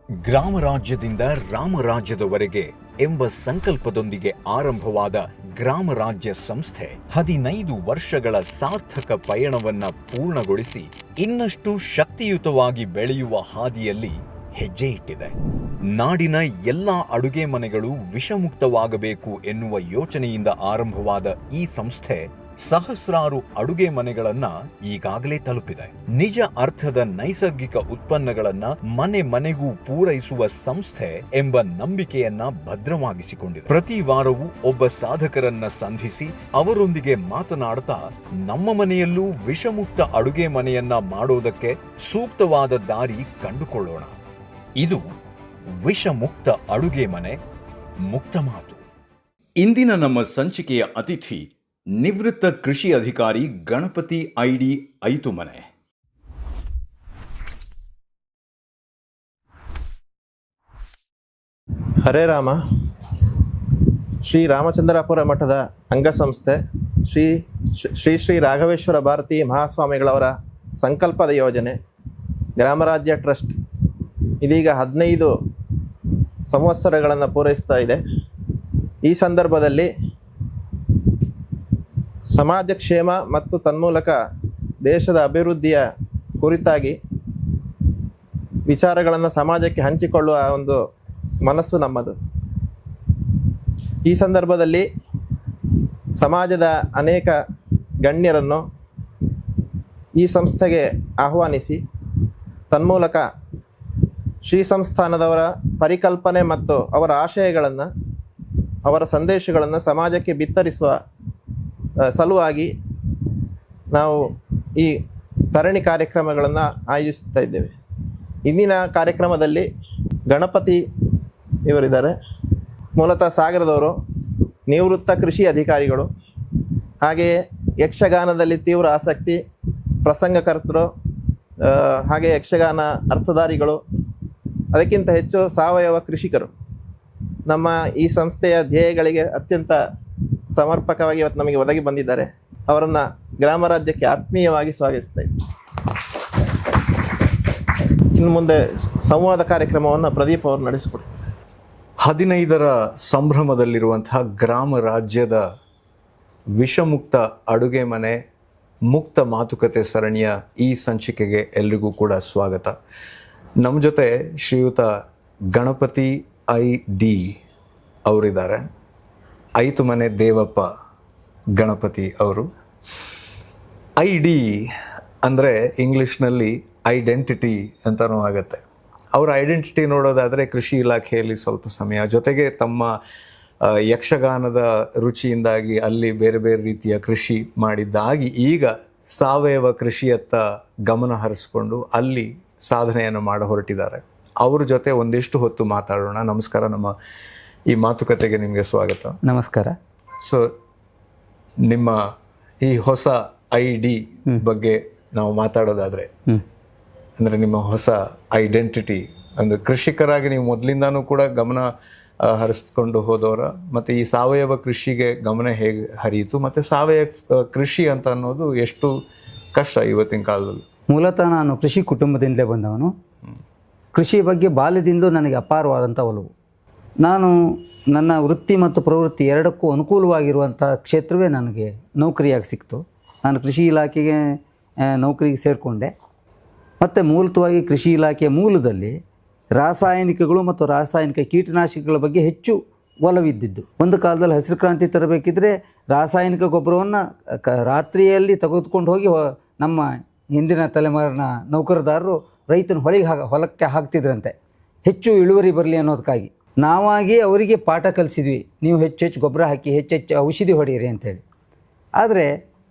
ಗ್ರಾಮ ರಾಜ್ಯದಿಂದ ರಾಮರಾಜ್ಯದವರೆಗೆ ಎಂಬ ಸಂಕಲ್ಪದೊಂದಿಗೆ ಆರಂಭವಾದ ಗ್ರಾಮ ರಾಜ್ಯ ಸಂಸ್ಥೆ 15 ವರ್ಷಗಳ ಸಾರ್ಥಕ ಪಯಣವನ್ನ ಪೂರ್ಣಗೊಳಿಸಿ ಇನ್ನಷ್ಟು ಶಕ್ತಿಯುತವಾಗಿ ಬೆಳೆಯುವ ಹಾದಿಯಲ್ಲಿ ಹೆಜ್ಜೆ ಇಟ್ಟಿದೆ. ನಾಡಿನ ಎಲ್ಲಾ ಅಡುಗೆ ಮನೆಗಳು ವಿಷಮುಕ್ತವಾಗಬೇಕು ಎನ್ನುವ ಯೋಚನೆಯಿಂದ ಆರಂಭವಾದ ಈ ಸಂಸ್ಥೆ ಸಹಸ್ರಾರು ಅಡುಗೆ ಮನೆಗಳನ್ನ ಈಗಾಗಲೇ ತಲುಪಿದೆ. ನಿಜ ಅರ್ಥದ ನೈಸರ್ಗಿಕ ಉತ್ಪನ್ನಗಳನ್ನ ಮನೆ ಮನೆಗೂ ಪೂರೈಸುವ ಸಂಸ್ಥೆ ಎಂಬ ನಂಬಿಕೆಯನ್ನ ಭದ್ರವಾಗಿಸಿಕೊಂಡಿದೆ. ಪ್ರತಿ ವಾರವೂ ಒಬ್ಬ ಸಾಧಕರನ್ನ ಸಂಧಿಸಿ ಅವರೊಂದಿಗೆ ಮಾತನಾಡ್ತಾ ನಮ್ಮ ಮನೆಯಲ್ಲೂ ವಿಷಮುಕ್ತ ಅಡುಗೆ ಮನೆಯನ್ನ ಮಾಡೋದಕ್ಕೆ ಸೂಕ್ತವಾದ ದಾರಿ ಕಂಡುಕೊಳ್ಳೋಣ. ಇದು ವಿಷಮುಕ್ತ ಅಡುಗೆ ಮನೆ ಮುಕ್ತ ಮಾತು. ಇಂದಿನ ನಮ್ಮ ಸಂಚಿಕೆಯ ಅತಿಥಿ ನಿವೃತ್ತ ಕೃಷಿ ಅಧಿಕಾರಿ ಗಣಪತಿ ಐಡಿ ಐತುಮನೆ. ಹರೇ ರಾಮ. ಶ್ರೀ ರಾಮಚಂದ್ರಾಪುರ ಮಠದ ಅಂಗಸಂಸ್ಥೆ ಶ್ರೀ ರಾಘವೇಶ್ವರ ಭಾರತಿ ಮಹಾಸ್ವಾಮಿಗಳವರ ಸಂಕಲ್ಪದ ಯೋಜನೆ ಗ್ರಾಮರಾಜ್ಯ ಟ್ರಸ್ಟ್ ಇದೀಗ 15 ಸಂವತ್ಸರಗಳನ್ನು ಪೂರೈಸ್ತಾ ಇದೆ. ಈ ಸಂದರ್ಭದಲ್ಲಿ ಸಮಾಜ ಕ್ಷೇಮ ಮತ್ತು ತನ್ಮೂಲಕ ದೇಶದ ಅಭಿವೃದ್ಧಿಯ ಕುರಿತಾಗಿ ವಿಚಾರಗಳನ್ನು ಸಮಾಜಕ್ಕೆ ಹಂಚಿಕೊಳ್ಳುವ ಒಂದು ಮನಸ್ಸು ನಮ್ಮದು. ಈ ಸಂದರ್ಭದಲ್ಲಿ ಸಮಾಜದ ಅನೇಕ ಗಣ್ಯರನ್ನು ಈ ಸಂಸ್ಥೆಗೆ ಆಹ್ವಾನಿಸಿ ತನ್ಮೂಲಕ ಶ್ರೀ ಸಂಸ್ಥಾನದವರ ಪರಿಕಲ್ಪನೆ ಮತ್ತು ಅವರ ಆಶಯಗಳನ್ನು, ಅವರ ಸಂದೇಶಗಳನ್ನು ಸಮಾಜಕ್ಕೆ ಬಿತ್ತರಿಸುವ ಸಲುವಾಗಿ ನಾವು ಈ ಸರಣಿ ಕಾರ್ಯಕ್ರಮಗಳನ್ನು ಆಯೋಜಿಸ್ತಾ ಇದ್ದೇವೆ. ಇಂದಿನ ಕಾರ್ಯಕ್ರಮದಲ್ಲಿ ಗಣಪತಿ ಇವರಿದ್ದಾರೆ. ಮೂಲತಃ ಸಾಗರದವರು, ನಿವೃತ್ತ ಕೃಷಿ ಅಧಿಕಾರಿಗಳು, ಹಾಗೆಯೇ ಯಕ್ಷಗಾನದಲ್ಲಿ ತೀವ್ರ ಆಸಕ್ತಿ, ಪ್ರಸಂಗಕರ್ತರು, ಹಾಗೆ ಯಕ್ಷಗಾನ ಅರ್ಥಧಾರಿಗಳು, ಅದಕ್ಕಿಂತ ಹೆಚ್ಚು ಸಾವಯವ ಕೃಷಿಕರು. ನಮ್ಮ ಈ ಸಂಸ್ಥೆಯ ಧ್ಯೇಯಗಳಿಗೆ ಅತ್ಯಂತ ಸಮರ್ಪಕವಾಗಿ ಇವತ್ತು ನಮಗೆ ಒದಗಿ ಬಂದಿದ್ದಾರೆ. ಅವರನ್ನು ಗ್ರಾಮ ರಾಜ್ಯಕ್ಕೆ ಆತ್ಮೀಯವಾಗಿ ಸ್ವಾಗತಿಸ್ತಾ ಇದ್ದೀನಿ. ಇನ್ನು ಮುಂದೆ ಸಂವಾದ ಕಾರ್ಯಕ್ರಮವನ್ನು ಪ್ರದೀಪ್ ಅವರು ನಡೆಸಿಕೊಡ್ತಾರೆ. 15ರ ಸಂಭ್ರಮದಲ್ಲಿರುವಂತಹ ಗ್ರಾಮ ರಾಜ್ಯದ ವಿಷಮುಕ್ತ ಅಡುಗೆ ಮನೆ ಮುಕ್ತ ಮಾತುಕತೆ ಸರಣಿಯ ಈ ಸಂಚಿಕೆಗೆ ಎಲ್ರಿಗೂ ಕೂಡ ಸ್ವಾಗತ. ನಮ್ಮ ಜೊತೆ ಶ್ರೀಯುತ ಗಣಪತಿ ಐಡಿ ಅವರಿದ್ದಾರೆ. ಐತುಮನೆ ದೇವಪ್ಪ ಗಣಪತಿ ಅವರು. ಐಡಿ ಅಂದರೆ ಇಂಗ್ಲೀಷ್ನಲ್ಲಿ ಐಡೆಂಟಿಟಿ ಅಂತಲೂ ಆಗುತ್ತೆ. ಅವರ ಐಡೆಂಟಿಟಿ ನೋಡೋದಾದರೆ ಕೃಷಿ ಇಲಾಖೆಯಲ್ಲಿ ಸ್ವಲ್ಪ ಸಮಯ, ಜೊತೆಗೆ ತಮ್ಮ ಯಕ್ಷಗಾನದ ರುಚಿಯಿಂದಾಗಿ ಅಲ್ಲಿ ಬೇರೆ ಬೇರೆ ರೀತಿಯ ಕೃಷಿ ಮಾಡಿದ್ದಾಗಿ ಈಗ ಸಾವಯವ ಕೃಷಿಯತ್ತ ಗಮನ ಹರಿಸ್ಕೊಂಡು ಅಲ್ಲಿ ಸಾಧನೆಯನ್ನು ಮಾಡ ಹೊರಟಿದ್ದಾರೆ. ಅವ್ರ ಜೊತೆ ಒಂದಿಷ್ಟು ಹೊತ್ತು ಮಾತಾಡೋಣ. ನಮಸ್ಕಾರ. ನಮ್ಮ ಈ ಮಾತುಕತೆಗೆ ನಿಮಗೆ ಸ್ವಾಗತ. ನಮಸ್ಕಾರ. ಸೊ ನಿಮ್ಮ ಈ ಹೊಸ ಐಡಿ ಬಗ್ಗೆ ನಾವು ಮಾತಾಡೋದಾದರೆ, ಅಂದರೆ ನಿಮ್ಮ ಹೊಸ ಐಡೆಂಟಿಟಿ, ಅಂದರೆ ಕೃಷಿಕರಾಗಿ ನೀವು ಮೊದಲಿಂದಾನೂ ಕೂಡ ಗಮನ ಹರಿಸ್ಕೊಂಡು ಹೋದವರ, ಮತ್ತು ಈ ಸಾವಯವ ಕೃಷಿಗೆ ಗಮನ ಹೇಗೆ ಹರಿಯಿತು, ಮತ್ತು ಸಾವಯವ ಕೃಷಿ ಅಂತ ಅನ್ನೋದು ಎಷ್ಟು ಕಷ್ಟ ಇವತ್ತಿನ ಕಾಲದಲ್ಲಿ? ಮೂಲತಃ ನಾನು ಕೃಷಿ ಕುಟುಂಬದಿಂದಲೇ ಬಂದವನು. ಕೃಷಿ ಬಗ್ಗೆ ಬಾಲ್ಯದಿಂದಲೂ ನನಗೆ ಅಪಾರವಾದಂಥ ಒಲವು. ನಾನು ನನ್ನ ವೃತ್ತಿ ಮತ್ತು ಪ್ರವೃತ್ತಿ ಎರಡಕ್ಕೂ ಅನುಕೂಲವಾಗಿರುವಂಥ ಕ್ಷೇತ್ರವೇ ನನಗೆ ನೌಕರಿಯಾಗಿ ಸಿಕ್ತು. ನಾನು ಕೃಷಿ ಇಲಾಖೆಗೆ ನೌಕರಿಗೆ ಸೇರಿಕೊಂಡೆ. ಮತ್ತು ಮೂಲತಃವಾಗಿ ಕೃಷಿ ಇಲಾಖೆಯ ಮೂಲದಲ್ಲಿ ರಾಸಾಯನಿಕಗಳು ಮತ್ತು ರಾಸಾಯನಿಕ ಕೀಟನಾಶಕಗಳ ಬಗ್ಗೆ ಹೆಚ್ಚು ಒಲವಿದ್ದಿದ್ದು. ಒಂದು ಕಾಲದಲ್ಲಿ ಹಸಿರು ಕ್ರಾಂತಿ ತರಬೇಕಿದ್ರೆ ರಾಸಾಯನಿಕ ಗೊಬ್ಬರವನ್ನು ರಾತ್ರಿಯಲ್ಲಿ ತೆಗೆದುಕೊಂಡು ಹೋಗಿ ನಮ್ಮ ಹಿಂದಿನ ತಲೆಮಾರಿನ ನೌಕರದಾರರು ರೈತನ ಹೊಲಕ್ಕೆ ಹಾಕ್ತಿದ್ರಂತೆ, ಹೆಚ್ಚು ಇಳುವರಿ ಬರಲಿ ಅನ್ನೋದಕ್ಕಾಗಿ. ನಾವಾಗಿ ಅವರಿಗೆ ಪಾಠ ಕಲಿಸಿದ್ವಿ, ನೀವು ಹೆಚ್ಚು ಗೊಬ್ಬರ ಹಾಕಿ ಹೆಚ್ಚು ಔಷಧಿ ಹೊಡೆಯಿರಿ ಅಂತೇಳಿ. ಆದರೆ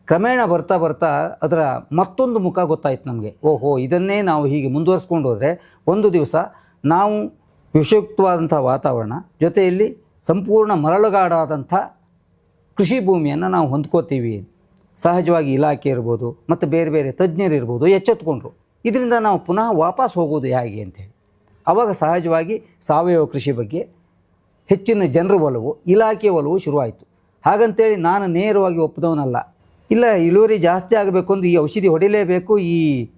ಕ್ರಮೇಣ ಬರ್ತಾ ಬರ್ತಾ ಅದರ ಮತ್ತೊಂದು ಮುಖ ಗೊತ್ತಾಯ್ತು ನಮಗೆ. ಓಹೋ, ಇದನ್ನೇ ನಾವು ಹೀಗೆ ಮುಂದುವರಿಸ್ಕೊಂಡು ಹೋದರೆ ಒಂದು ದಿವಸ ನಾವು ವಿಷಯುಕ್ತವಾದಂಥ ವಾತಾವರಣ ಜೊತೆಯಲ್ಲಿ ಸಂಪೂರ್ಣ ಮರಳುಗಾಡಾದಂಥ ಕೃಷಿ ಭೂಮಿಯನ್ನು ನಾವು ಹೊಂದ್ಕೋತೀವಿ. ಸಹಜವಾಗಿ ಇಲಾಖೆ ಇರ್ಬೋದು ಮತ್ತು ಬೇರೆ ಬೇರೆ ತಜ್ಞರಿರ್ಬೋದು ಎಚ್ಚೆತ್ಕೊಂಡ್ರು, ಇದರಿಂದ ನಾವು ಪುನಃ ವಾಪಸ್ ಹೋಗೋದು ಹೇಗೆ ಅಂತೇಳಿ. ಆವಾಗ ಸಹಜವಾಗಿ ಸಾವಯವ ಕೃಷಿ ಬಗ್ಗೆ ಹೆಚ್ಚಿನ ಜನರ ಒಲವು, ಇಲಾಖೆಯ ಒಲವು ಶುರುವಾಯಿತು. ಹಾಗಂತೇಳಿ ನಾನು ನೇರವಾಗಿ ಒಪ್ಪಿದವನಲ್ಲ. ಇಲ್ಲ, ಇಳುವರಿ ಜಾಸ್ತಿ ಆಗಬೇಕು ಅಂದ್ರೆ ಈ ಔಷಧಿ ಹೊಡಿಲೇಬೇಕು, ಈ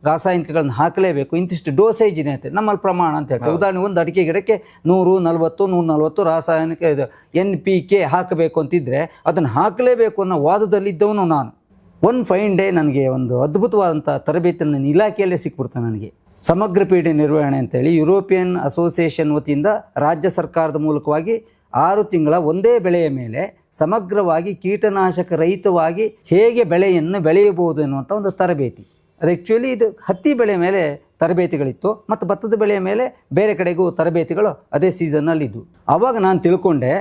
ರಾಸಾಯನಿಕಗಳನ್ನ ಹಾಕಲೇಬೇಕು, ಇಂತಿಷ್ಟು ಡೋಸೇಜ್ ಇದೆ ಅಂತ ನಮ್ಮಲ್ಲಿ ಪ್ರಮಾಣ ಅಂತ ಹೇಳ್ತಾರೆ. ಉದಾಹರಣೆ ಒಂದು ಅಡಿಕೆ ಗಿಡಕ್ಕೆ 140 ರಾಸಾಯನಿಕ ಇದು NPK ಹಾಕಬೇಕು ಅಂತಿದ್ರೆ ಅದನ್ನು ಹಾಕಲೇಬೇಕು ಅನ್ನೋ ವಾದದಲ್ಲಿದ್ದವನು ನಾನು. ಒನ್ ಫೈನ್ ಡೇ ನನಗೆ ಒಂದು ಅದ್ಭುತವಾದಂಥ ತರಬೇತಿ ನನ್ನ ಇಲಾಖೆಯಲ್ಲೇ ಸಿಕ್ಬಿಡ್ತು ನನಗೆ. ಸಮಗ್ರ ಪೀಡೆ ನಿರ್ವಹಣೆ ಅಂತೇಳಿ ಯುರೋಪಿಯನ್ ಅಸೋಸಿಯೇಷನ್ ವತಿಯಿಂದ ರಾಜ್ಯ ಸರ್ಕಾರದ ಮೂಲಕವಾಗಿ 6 ತಿಂಗಳ ಒಂದೇ ಬೆಳೆಯ ಮೇಲೆ ಸಮಗ್ರವಾಗಿ ಕೀಟನಾಶಕ ರಹಿತವಾಗಿ ಹೇಗೆ ಬೆಳೆಯನ್ನು ಬೆಳೆಯಬಹುದು ಎನ್ನುವಂಥ ಒಂದು ತರಬೇತಿ. ಅದು ಆ್ಯಕ್ಚುಲಿ ಇದು ಹತ್ತಿ ಬೆಳೆ ಮೇಲೆ ತರಬೇತಿಗಳಿತ್ತು ಮತ್ತು ಭತ್ತದ ಬೆಳೆಯ ಮೇಲೆ ಬೇರೆ ಕಡೆಗೂ ತರಬೇತಿಗಳು ಅದೇ ಸೀಸನ್ನಲ್ಲಿದ್ದು. ಆವಾಗ ನಾನು ತಿಳ್ಕೊಂಡೆ,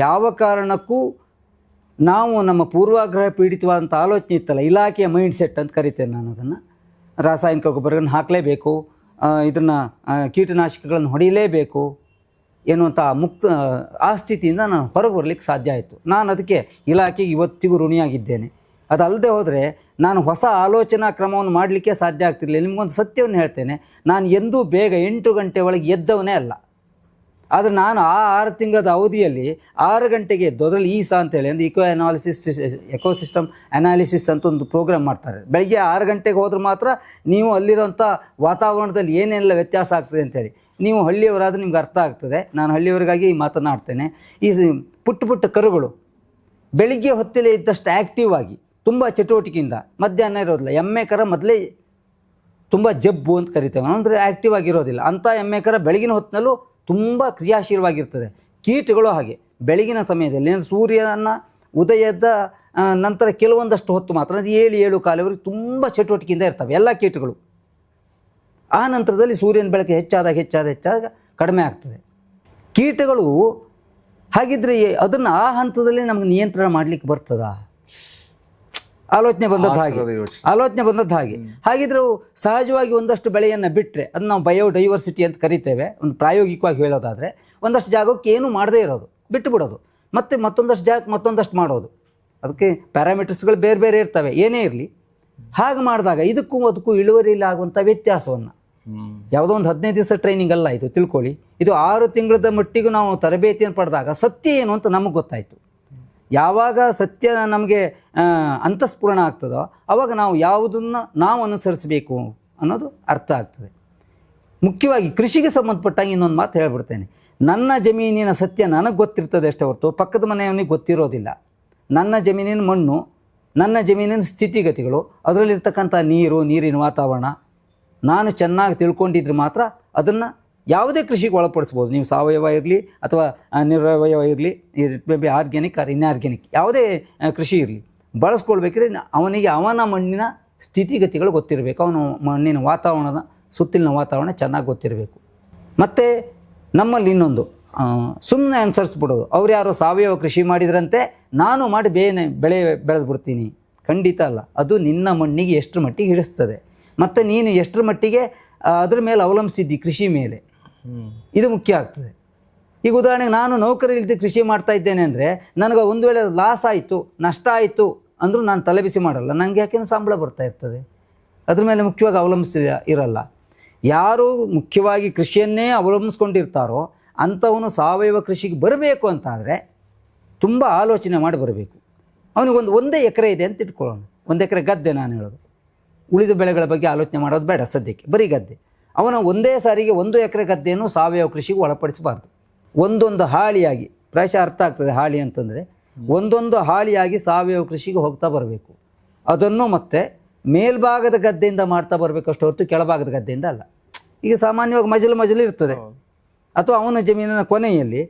ಯಾವ ಕಾರಣಕ್ಕೂ ನಾವು ನಮ್ಮ ಪೂರ್ವಾಗ್ರಹ ಪೀಡಿತವಾದಂಥ ಆಲೋಚನೆ ಇತ್ತಲ್ಲ, ಇಲಾಖೆಯ ಮೈಂಡ್ ಸೆಟ್ ಅಂತ ಕರಿತೇನೆ ನಾನು ಅದನ್ನು. ರಾಸಾಯನಿಕ ಗೊಬ್ಬರಗಳನ್ನು ಹಾಕಲೇಬೇಕು, ಇದನ್ನು ಕೀಟನಾಶಕಗಳನ್ನು ಹೊಡಿಲೇಬೇಕು ಎನ್ನುವಂಥ ಆ ಸ್ಥಿತಿಯಿಂದ ನಾನು ಹೊರಗೆ ಬರಲಿಕ್ಕೆ ಸಾಧ್ಯ ಆಯಿತು. ನಾನು ಅದಕ್ಕೆ ಇಲಾಖೆಗೆ ಇವತ್ತಿಗೂ ಋಣಿಯಾಗಿದ್ದೇನೆ. ಅದಲ್ಲದೆ ಹೋದರೆ ನಾನು ಹೊಸ ಆಲೋಚನಾ ಕ್ರಮವನ್ನು ಮಾಡಲಿಕ್ಕೆ ಸಾಧ್ಯ ಆಗ್ತಿರಲಿಲ್ಲ. ನಿಮಗೊಂದು ಸತ್ಯವನ್ನು ಹೇಳ್ತೇನೆ, ನಾನು ಎಂದೂ ಬೇಗ 8 ಗಂಟೆ ಒಳಗೆ ಎದ್ದವನೇ ಅಲ್ಲ. ಆದರೆ ನಾನು ಆ 6 ತಿಂಗಳದ ಅವಧಿಯಲ್ಲಿ 6 ಗಂಟೆಗೆ ಎದ್ದು, ಅದರಲ್ಲಿ ಈಸಾ ಅಂತೇಳಿ ಅಂದರೆ ಎಕೋಸಿಸ್ಟಮ್ ಅನಾಲಿಸಿಸ್ ಅಂತ ಒಂದು ಪ್ರೋಗ್ರಾಮ್ ಮಾಡ್ತಾರೆ. ಬೆಳಗ್ಗೆ 6 ಗಂಟೆಗೆ ಹೋದ್ರೆ ಮಾತ್ರ ನೀವು ಅಲ್ಲಿರೋಂಥ ವಾತಾವರಣದಲ್ಲಿ ಏನೆಲ್ಲ ವ್ಯತ್ಯಾಸ ಆಗ್ತದೆ ಅಂತೇಳಿ. ನೀವು ಹಳ್ಳಿಯವರಾದರೆ ನಿಮ್ಗೆ ಅರ್ಥ ಆಗ್ತದೆ. ನಾನು ಹಳ್ಳಿಯವರಿಗಾಗಿ ಮಾತನಾಡ್ತೇನೆ. ಈ ಪುಟ್ಟ ಕರುಗಳು ಬೆಳಿಗ್ಗೆ ಹೊತ್ತಲೇ ಇದ್ದಷ್ಟು ಆ್ಯಕ್ಟಿವ್ ಆಗಿ ತುಂಬ ಚಟುವಟಿಕೆಯಿಂದ ಮಧ್ಯಾಹ್ನ ಇರೋದಿಲ್ಲ. ಎಮ್ಮೆ ಕರ ಮೊದಲೇ ತುಂಬ ಜಬ್ಬು ಅಂತ ಕರಿತೇವೆ, ಅಂದರೆ ಆ್ಯಕ್ಟಿವ್ ಆಗಿರೋದಿಲ್ಲ. ಅಂಥ ಎಮ್ಮೆ ಕರ ಬೆಳಗಿನ ಹೊತ್ತಿನಲ್ಲೂ ತುಂಬ ಕ್ರಿಯಾಶೀಲವಾಗಿರ್ತದೆ. ಕೀಟಗಳು ಹಾಗೆ ಬೆಳಗಿನ ಸಮಯದಲ್ಲಿ ಸೂರ್ಯನ ಉದಯದ ನಂತರ ಕೆಲವೊಂದಷ್ಟು ಹೊತ್ತು ಮಾತ್ರ, ಅದು 7 ಕಾಲವರೆಗೆ ತುಂಬ ಚಟುವಟಿಕೆಯಿಂದ ಇರ್ತವೆ ಎಲ್ಲ ಕೀಟಗಳು. ಆ ನಂತರದಲ್ಲಿ ಸೂರ್ಯನ ಬೆಳಕು ಹೆಚ್ಚಾದಾಗ ಕಡಿಮೆ ಆಗ್ತದೆ. ಕೀಟಗಳು ಹಾಗಿದ್ರೆ ಅದನ್ನು ಆ ಹಂತದಲ್ಲಿ ನಮಗೆ ನಿಯಂತ್ರಣ ಮಾಡಲಿಕ್ಕೆ ಬರ್ತದಾ? ಆಲೋಚನೆ ಬಂದದ್ದು ಹಾಗೆ. ಹಾಗಿದ್ರೆ ಸಹಜವಾಗಿ ಒಂದಷ್ಟು ಬೆಳೆಯನ್ನು ಬಿಟ್ಟರೆ, ಅದು ನಾವು ಬಯೋಡೈವರ್ಸಿಟಿ ಅಂತ ಕರಿತೇವೆ. ಒಂದು ಪ್ರಾಯೋಗಿಕವಾಗಿ ಹೇಳೋದಾದರೆ, ಒಂದಷ್ಟು ಜಾಗಕ್ಕೆ ಏನೂ ಮಾಡದೇ ಇರೋದು, ಬಿಟ್ಟು ಬಿಡೋದು, ಮತ್ತು ಮತ್ತೊಂದಷ್ಟು ಜಾಗಕ್ಕೆ ಮತ್ತೊಂದಷ್ಟು ಮಾಡೋದು. ಅದಕ್ಕೆ ಪ್ಯಾರಾಮೀಟರ್ಸ್ಗಳು ಬೇರೆ ಇರ್ತವೆ, ಏನೇ ಇರಲಿ. ಹಾಗೆ ಮಾಡಿದಾಗ ಇದಕ್ಕೂ ಇಳುವರಿಯಲ್ಲಿ ಆಗುವಂಥ ವ್ಯತ್ಯಾಸವನ್ನು, ಯಾವುದೋ ಒಂದು 15 ದಿವಸ ಟ್ರೈನಿಂಗ್ ಅಲ್ಲ ಇದು, ತಿಳ್ಕೊಳ್ಳಿ. ಇದು 6 ತಿಂಗಳದ ಮಟ್ಟಿಗೂ ನಾವು ತರಬೇತಿಯನ್ನು ಪಡೆದಾಗ ಸತ್ಯ ಏನು ಅಂತ ನಮಗೆ ಗೊತ್ತಾಯಿತು. ಯಾವಾಗ ಸತ್ಯ ನಮಗೆ ಅಂತಃಸ್ಫುರಣ ಆಗ್ತದೋ ಆವಾಗ ನಾವು ಯಾವುದನ್ನು ನಾವು ಅನುಸರಿಸಬೇಕು ಅನ್ನೋದು ಅರ್ಥ ಆಗ್ತದೆ. ಮುಖ್ಯವಾಗಿ ಕೃಷಿಗೆ ಸಂಬಂಧಪಟ್ಟಾಗ ಇನ್ನೊಂದು ಮಾತು ಹೇಳ್ಬಿಡ್ತೇನೆ. ನನ್ನ ಜಮೀನಿನ ಸತ್ಯ ನನಗೆ ಗೊತ್ತಿರ್ತದೆ ಅಷ್ಟೇ ಹೊರತು ಪಕ್ಕದ ಮನೆಯವನಿಗೆ ಗೊತ್ತಿರೋದಿಲ್ಲ. ನನ್ನ ಜಮೀನಿನ ಮಣ್ಣು, ನನ್ನ ಜಮೀನಿನ ಸ್ಥಿತಿಗತಿಗಳು, ಅದರಲ್ಲಿರ್ತಕ್ಕಂಥ ನೀರಿನ ವಾತಾವರಣ ನಾನು ಚೆನ್ನಾಗಿ ತಿಳ್ಕೊಂಡಿದ್ರೆ ಮಾತ್ರ ಅದನ್ನು ಯಾವುದೇ ಕೃಷಿಗೆ ಒಳಪಡಿಸ್ಬೋದು. ನೀವು ಸಾವಯವ ಇರಲಿ ಅಥವಾ ನಿರವಯವ ಇರಲಿ, may be organic or inorganic, ಯಾವುದೇ ಕೃಷಿ ಇರಲಿ, ಬಳಸ್ಕೊಳ್ಬೇಕಿದ್ರೆ ಅವನಿಗೆ ಅವನ ಮಣ್ಣಿನ ಸ್ಥಿತಿಗತಿಗಳು ಗೊತ್ತಿರಬೇಕು. ಅವನ ಮಣ್ಣಿನ ವಾತಾವರಣದ ಸುತ್ತಲಿನ ವಾತಾವರಣ ಚೆನ್ನಾಗಿ ಗೊತ್ತಿರಬೇಕು. ಮತ್ತು ನಮ್ಮಲ್ಲಿ ಇನ್ನೊಂದು ಸುಮ್ಮನೆ ಅನುಸರಿಸ್ಬಿಡೋದು, ಅವ್ರು ಯಾರೋ ಸಾವಯವ ಕೃಷಿ ಮಾಡಿದ್ರಂತೆ ನಾನು ಮಾಡಿ ಬೆಳೆದು ಬಿಡ್ತೀನಿ. ಖಂಡಿತ ಅಲ್ಲ. ಅದು ನಿನ್ನ ಮಣ್ಣಿಗೆ ಎಷ್ಟರ ಮಟ್ಟಿಗೆ ಹಿಡಿಸ್ತದೆ ಮತ್ತು ನೀನು ಎಷ್ಟರ ಮಟ್ಟಿಗೆ ಅದ್ರ ಮೇಲೆ ಅವಲಂಬಿಸಿದ್ದಿ ಕೃಷಿ ಮೇಲೆ, ಇದು ಮುಖ್ಯ ಆಗ್ತದೆ. ಈಗ ಉದಾಹರಣೆಗೆ ನಾನು ನೌಕರಿ ಇಲ್ಲದೆ ಕೃಷಿ ಮಾಡ್ತಾ ಇದ್ದೇನೆ ಅಂದರೆ ನನಗೆ ಒಂದು ವೇಳೆ ಲಾಸ್ ಆಯಿತು, ನಷ್ಟ ಆಯಿತು ಅಂದರೂ ನಾನು ತಲೆಬಿಸಿ ಮಾಡಲ್ಲ. ನನಗೆ ಯಾಕೆಂದ್ರೆ ಸಂಬಳ ಬರ್ತಾ ಇರ್ತದೆ, ಅದ್ರ ಮೇಲೆ ಮುಖ್ಯವಾಗಿ ಅವಲಂಬಿಸಿ ಇರಲ್ಲ. ಯಾರು ಮುಖ್ಯವಾಗಿ ಕೃಷಿಯನ್ನೇ ಅವಲಂಬಿಸ್ಕೊಂಡಿರ್ತಾರೋ ಅಂಥವನು ಸಾವಯವ ಕೃಷಿಗೆ ಬರಬೇಕು ಅಂತಾದರೆ ತುಂಬ ಆಲೋಚನೆ ಮಾಡಿ ಬರಬೇಕು. ಅವನಿಗೆ ಒಂದೇ ಎಕರೆ ಇದೆ ಅಂತ ಇಟ್ಕೊಳ್ಳೋಣ, 1 ಎಕರೆ ಗದ್ದೆ. ನಾನು ಹೇಳೋದು ಉಳಿದ ಬೆಳೆಗಳ ಬಗ್ಗೆ ಆಲೋಚನೆ ಮಾಡೋದು ಬೇಡ ಸದ್ಯಕ್ಕೆ, ಬರೀ ಗದ್ದೆ. ಅವನ ಒಂದೇ ಸಾರಿಗೆ 1 ಎಕರೆ ಗದ್ದೆಯನ್ನು ಸಾವಯವ ಕೃಷಿಗೆ ಒಳಪಡಿಸಬಾರ್ದು. ಒಂದೊಂದು ಹಾಳಿಯಾಗಿ, ಪ್ರಾಯಶಃ ಅರ್ಥ ಆಗ್ತದೆ ಹಾಳಿ ಅಂತಂದರೆ, ಒಂದೊಂದು ಹಾಳಿಯಾಗಿ ಸಾವಯವ ಕೃಷಿಗೆ ಹೋಗ್ತಾ ಬರಬೇಕು. ಅದನ್ನು ಮತ್ತೆ ಮೇಲ್ಭಾಗದ ಗದ್ದೆಯಿಂದ ಮಾಡ್ತಾ ಬರಬೇಕು ಅಷ್ಟು ಹೊರತು ಕೆಳಭಾಗದ ಗದ್ದೆಯಿಂದ ಅಲ್ಲ. ಈಗ ಸಾಮಾನ್ಯವಾಗಿ ಮಜಲು ಇರ್ತದೆ, ಅಥವಾ ಅವನ ಜಮೀನಿನ ಕೊನೆಯಲ್ಲಿ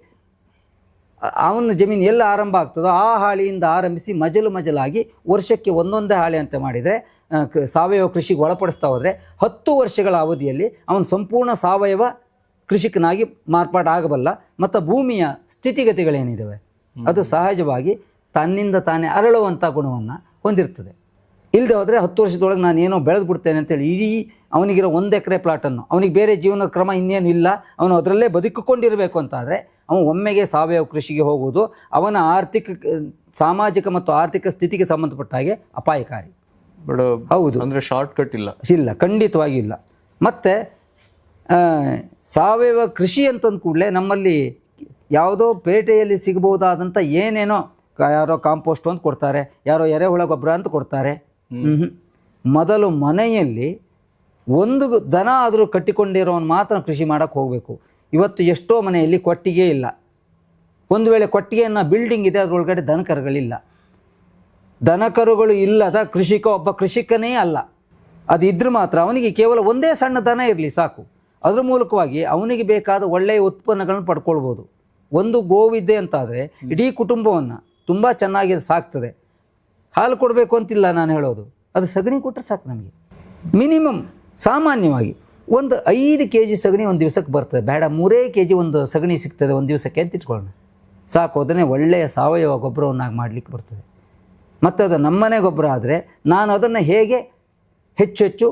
ಅವನ ಜಮೀನು ಎಲ್ಲ ಆರಂಭ ಆಗ್ತದೋ ಆ ಹಾಳಿಯಿಂದ ಆರಂಭಿಸಿ ಮಜಲಾಗಿ ವರ್ಷಕ್ಕೆ ಒಂದೊಂದೇ ಹಾಳಿ ಅಂತ ಮಾಡಿದರೆ, ಸಾವಯವ ಕೃಷಿಗೆ ಒಳಪಡಿಸ್ತಾ ಹೋದರೆ 10 ವರ್ಷಗಳ ಅವಧಿಯಲ್ಲಿ ಅವನು ಸಂಪೂರ್ಣ ಸಾವಯವ ಕೃಷಿಕನಾಗಿ ಮಾರ್ಪಾಡಾಗಬಲ್ಲ. ಮತ್ತು ಭೂಮಿಯ ಸ್ಥಿತಿಗತಿಗಳೇನಿದ್ದಾವೆ ಅದು ಸಹಜವಾಗಿ ತನ್ನಿಂದ ತಾನೇ ಅರಳುವಂಥ ಗುಣವನ್ನು ಹೊಂದಿರ್ತದೆ. ಇಲ್ಲದೆ ಹೋದರೆ 10 ವರ್ಷದೊಳಗೆ ನಾನು ಏನೋ ಬೆಳೆದು ಬಿಡ್ತೇನೆ ಅಂತೇಳಿ ಇಡೀ ಅವನಿಗಿರೋ 1 ಎಕರೆ ಪ್ಲಾಟನ್ನು, ಅವನಿಗೆ ಬೇರೆ ಜೀವನದ ಕ್ರಮ ಇನ್ನೇನು ಇಲ್ಲ, ಅವನು ಅದರಲ್ಲೇ ಬದುಕಿಕೊಂಡಿರಬೇಕು ಅಂತಾದರೆ ಅವನು ಒಮ್ಮೆಗೆ ಸಾವಯವ ಕೃಷಿಗೆ ಹೋಗುವುದು ಅವನ ಸಾಮಾಜಿಕ ಮತ್ತು ಆರ್ಥಿಕ ಸ್ಥಿತಿಗೆ ಸಂಬಂಧಪಟ್ಟ ಹಾಗೆ ಅಪಾಯಕಾರಿ. ಹೌದು, ಅಂದರೆ ಶಾರ್ಟ್ಕಟ್ ಇಲ್ಲ, ಖಂಡಿತವಾಗಿ ಇಲ್ಲ. ಮತ್ತು ಸಾವಯವ ಕೃಷಿ ಅಂತಂದ ಕೂಡಲೇ ನಮ್ಮಲ್ಲಿ ಯಾವುದೋ ಪೇಟೆಯಲ್ಲಿ ಸಿಗಬಹುದಾದಂಥ ಏನೇನೋ ಯಾರೋ ಕಾಂಪೋಸ್ಟ್ ಅಂತ ಕೊಡ್ತಾರೆ, ಯಾರೋ ಎರೆಹುಳ ಗೊಬ್ಬರ ಅಂತ ಕೊಡ್ತಾರೆ. ಮೊದಲು ಮನೆಯಲ್ಲಿ ಒಂದು ದನ ಆದರೂ ಕಟ್ಟಿಕೊಂಡಿರೋನು ಮಾತ್ರ ಕೃಷಿ ಮಾಡೋಕ್ಕೆ ಹೋಗಬೇಕು. ಇವತ್ತು ಎಷ್ಟೋ ಮನೆಯಲ್ಲಿ ಕೊಟ್ಟಿಗೆ ಇಲ್ಲ. ಒಂದು ವೇಳೆ ಕೊಟ್ಟಿಗೆಯನ್ನು ಬಿಲ್ಡಿಂಗ್ ಇದೆ, ಅದರೊಳಗಡೆ ದನಕರುಗಳಿಲ್ಲ. ದನಕರುಗಳು ಇಲ್ಲದ ಕೃಷಿಕ ಒಬ್ಬ ಕೃಷಿಕನೇ ಅಲ್ಲ. ಅದು ಇದ್ರೆ ಮಾತ್ರ ಅವನಿಗೆ ಕೇವಲ ಒಂದೇ ಸಣ್ಣ ದನ ಇರಲಿ ಸಾಕು. ಅದ್ರ ಮೂಲಕವಾಗಿ ಅವನಿಗೆ ಬೇಕಾದ ಒಳ್ಳೆಯ ಉತ್ಪನ್ನಗಳನ್ನು ಪಡ್ಕೊಳ್ಬೋದು. ಒಂದು ಗೋವಿದೆ ಅಂತಾದರೆ ಇಡೀ ಕುಟುಂಬವನ್ನು ತುಂಬ ಚೆನ್ನಾಗಿ ಸಾಕ್ತದೆ. ಹಾಲು ಕೊಡಬೇಕು ಅಂತಿಲ್ಲ ನಾನು ಹೇಳೋದು, ಅದು ಸಗಣಿ ಕೊಟ್ಟರೆ ಸಾಕು ನಮಗೆ. ಮಿನಿಮಮ್ ಸಾಮಾನ್ಯವಾಗಿ ಒಂದು 5 kg ಸಗಣಿ ಒಂದು ದಿವಸಕ್ಕೆ ಬರ್ತದೆ, ಬೇಡ 3 kg ಒಂದು ಸಗಣಿ ಸಿಗ್ತದೆ ಒಂದು ದಿವಸಕ್ಕೆ ಅಂತ ಇಟ್ಕೊಳ್ಳೋಣ ಸಾಕು. ಅದನ್ನೇ ಒಳ್ಳೆಯ ಸಾವಯವ ಗೊಬ್ಬರವನ್ನಾಗಿ ಮಾಡಲಿಕ್ಕೆ ಬರ್ತದೆ. ಮತ್ತು ಅದು ನಮ್ಮನೆ ಗೊಬ್ಬರ ಆದರೆ ನಾನು ಅದನ್ನು ಹೇಗೆ ಹೆಚ್ಚು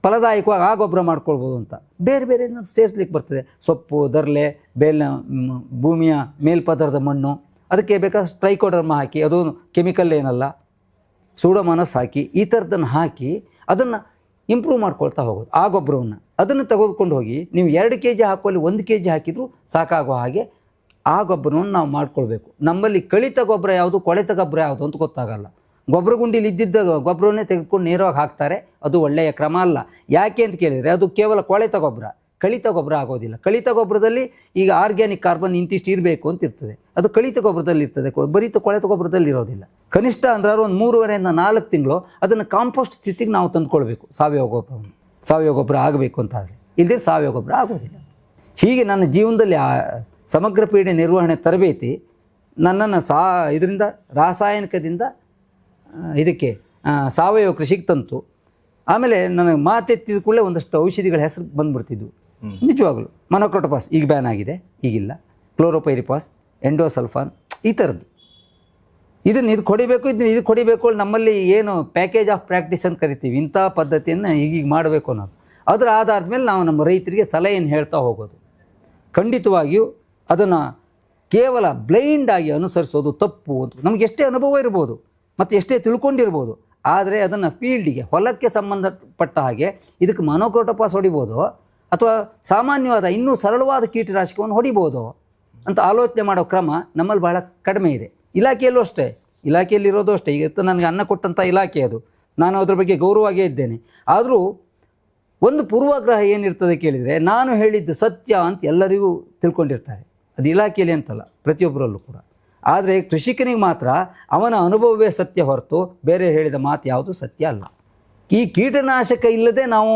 ಫಲದಾಯಕವಾಗಿ ಆ ಗೊಬ್ಬರ ಮಾಡ್ಕೊಳ್ಬೋದು ಅಂತ ಬೇರೆ ಬೇರೆ ಸೇರಿಸ್ಲಿಕ್ಕೆ ಬರ್ತದೆ. ಸೊಪ್ಪು, ದರ್ಲೆ, ಭೂಮಿಯ ಮೇಲ್ಪದರದ ಮಣ್ಣು, ಅದಕ್ಕೆ ಬೇಕಾದ ಟ್ರೈಕೋಡರ್ಮ ಹಾಕಿ, ಅದು ಕೆಮಿಕಲ್ ಏನಲ್ಲ, ಸೂಡೋಮೋನಾಸ್ ಹಾಕಿ, ಈ ಥರದನ್ನು ಹಾಕಿ ಅದನ್ನು ಇಂಪ್ರೂವ್ ಮಾಡ್ಕೊಳ್ತಾ ಹೋಗೋದು ಆ ಗೊಬ್ಬರವನ್ನು. ಅದನ್ನು ತೆಗೆದುಕೊಂಡು ಹೋಗಿ ನೀವು 2 kg ಹಾಕುವಲ್ಲಿ 1 kg ಹಾಕಿದರೂ ಸಾಕಾಗೋ ಹಾಗೆ ಆ ಗೊಬ್ಬರವನ್ನು ನಾವು ಮಾಡ್ಕೊಳ್ಬೇಕು. ನಮ್ಮಲ್ಲಿ ಕಳಿತ ಗೊಬ್ಬರ ಯಾವುದು, ಕೊಳೆತ ಗೊಬ್ಬರ ಯಾವುದು ಅಂತ ಗೊತ್ತಾಗಲ್ಲ. ಗೊಬ್ಬರ ಗುಂಡಿಲಿ ಇದ್ದಿದ್ದ ಗೊಬ್ಬರವನ್ನೇ ತೆಗೆದುಕೊಂಡು ನೇರವಾಗಿ ಹಾಕ್ತಾರೆ. ಅದು ಒಳ್ಳೆಯ ಕ್ರಮ ಅಲ್ಲ. ಯಾಕೆ ಅಂತ ಕೇಳಿದರೆ ಅದು ಕೇವಲ ಕೊಳೆತ ಗೊಬ್ಬರ, ಕಳಿತ ಗೊಬ್ಬರ ಆಗೋದಿಲ್ಲ. ಕಳಿತ ಗೊಬ್ಬರದಲ್ಲಿ ಈಗ ಆರ್ಗ್ಯಾನಿಕ್ ಕಾರ್ಬನ್ ಇಂತಿಷ್ಟು ಇರಬೇಕು ಅಂತ ಇರ್ತದೆ, ಅದು ಕಳಿತ ಗೊಬ್ಬರದಲ್ಲಿ ಇರ್ತದೆ, ಬರೀತ ಕೊಳೆತ ಗೊಬ್ಬರದಲ್ಲಿ ಇರೋದಿಲ್ಲ. ಕನಿಷ್ಠ ಅಂದ್ರೆ ಒಂದು 3.5ರಿಂದ 4 ತಿಂಗಳು ಅದನ್ನು ಕಾಂಪೋಸ್ಟ್ ಸ್ಥಿತಿಗೆ ನಾವು ತಂದುಕೊಳ್ಬೇಕು. ಸಾವಯವ ಗೊಬ್ಬರವನ್ನು, ಸಾವಯವ ಗೊಬ್ಬರ ಆಗಬೇಕು ಅಂತಾದರೆ, ಇಲ್ಲದೆ ಸಾವಯವ ಗೊಬ್ಬರ ಆಗೋದಿಲ್ಲ. ಹೀಗೆ ನನ್ನ ಜೀವನದಲ್ಲಿ ಆ ಸಮಗ್ರ ಪೀಡೆ ನಿರ್ವಹಣೆ ತರಬೇತಿ ನನ್ನನ್ನು ಇದರಿಂದ ರಾಸಾಯನಿಕದಿಂದ ಇದಕ್ಕೆ ಸಾವಯವ ಕೃಷಿಗೆ ತಂತು. ಆಮೇಲೆ ನನಗೆ ಮಾತೆತ್ತಿದ ಕೂಡಲೇ ಒಂದಷ್ಟು ಔಷಧಿಗಳ ಹೆಸರು ಬಂದುಬಿಡ್ತಿದ್ವು. ನಿಜವಾಗಲೂ ಮೊನೊಕ್ರೋಟೋಪಾಸ್ ಈಗ ಬ್ಯಾನ್ ಆಗಿದೆ, ಈಗಿಲ್ಲ. ಕ್ಲೋರೋಪೈರಿಪಾಸ್, ಎಂಡೋಸಲ್ಫಾನ್, ಈ ಥರದ್ದು. ಇದು ಕೊಡಿಬೇಕು, ಇದು ಕೊಡಿಬೇಕು. ನಮ್ಮಲ್ಲಿ ಏನು ಪ್ಯಾಕೇಜ್ ಆಫ್ ಪ್ರಾಕ್ಟೀಸ್ ಅಂತ ಕರಿತೀವಿ, ಇಂಥ ಪದ್ಧತಿಯನ್ನು ಈಗೀಗ ಮಾಡಬೇಕು ಅನ್ನೋದು. ಅದರ ಆಧಾರದ ಮೇಲೆ ನಾವು ನಮ್ಮ ರೈತರಿಗೆ ಸಲಹೆಯನ್ನು ಹೇಳ್ತಾ ಹೋಗೋದು. ಖಂಡಿತವಾಗಿಯೂ ಅದನ್ನು ಕೇವಲ ಬ್ಲೈಂಡಾಗಿ ಅನುಸರಿಸೋದು ತಪ್ಪು ಅಂತ. ನಮಗೆ ಎಷ್ಟೇ ಅನುಭವ ಇರ್ಬೋದು ಮತ್ತು ಎಷ್ಟೇ ತಿಳ್ಕೊಂಡಿರ್ಬೋದು, ಆದರೆ ಅದನ್ನು ಫೀಲ್ಡಿಗೆ, ಹೊಲಕ್ಕೆ ಸಂಬಂಧಪಟ್ಟ ಹಾಗೆ ಇದಕ್ಕೆ ಮೊನೊಕ್ರೋಟೋಪಾಸ್ ಹೊಡಿಬೋದು ಅಥವಾ ಸಾಮಾನ್ಯವಾದ ಇನ್ನೂ ಸರಳವಾದ ಕೀಟನಾಶಕವನ್ನು ಹೊಡಿಬೋದು ಅಂತ ಆಲೋಚನೆ ಮಾಡೋ ಕ್ರಮ ನಮ್ಮಲ್ಲಿ ಬಹಳ ಕಡಿಮೆ ಇದೆ. ಇಲಾಖೆಯಲ್ಲೂ ಅಷ್ಟೇ, ಇಲಾಖೆಯಲ್ಲಿರೋದು ಅಷ್ಟೇ. ಈಗ ನನಗೆ ಅನ್ನ ಕೊಟ್ಟಂಥ ಇಲಾಖೆ ಅದು, ನಾನು ಅದ್ರ ಬಗ್ಗೆ ಗೌರವವಾಗೇ ಇದ್ದೇನೆ. ಆದರೂ ಒಂದು ಪೂರ್ವಾಗ್ರಹ ಏನಿರ್ತದೆ ಕೇಳಿದರೆ, ನಾನು ಹೇಳಿದ್ದು ಸತ್ಯ ಅಂತ ಎಲ್ಲರಿಗೂ ತಿಳ್ಕೊಂಡಿರ್ತಾರೆ. ಅದು ಇಲಾಖೆಯಲ್ಲಿ ಅಂತಲ್ಲ, ಪ್ರತಿಯೊಬ್ಬರಲ್ಲೂ ಕೂಡ. ಆದರೆ ಕೃಷಿಕನಿಗೆ ಮಾತ್ರ ಅವನ ಅನುಭವವೇ ಸತ್ಯ ಹೊರತು ಬೇರೆ ಹೇಳಿದ ಮಾತು ಯಾವುದು ಸತ್ಯ ಅಲ್ಲ. ಈ ಕೀಟನಾಶಕ ಇಲ್ಲದೆ ನಾವು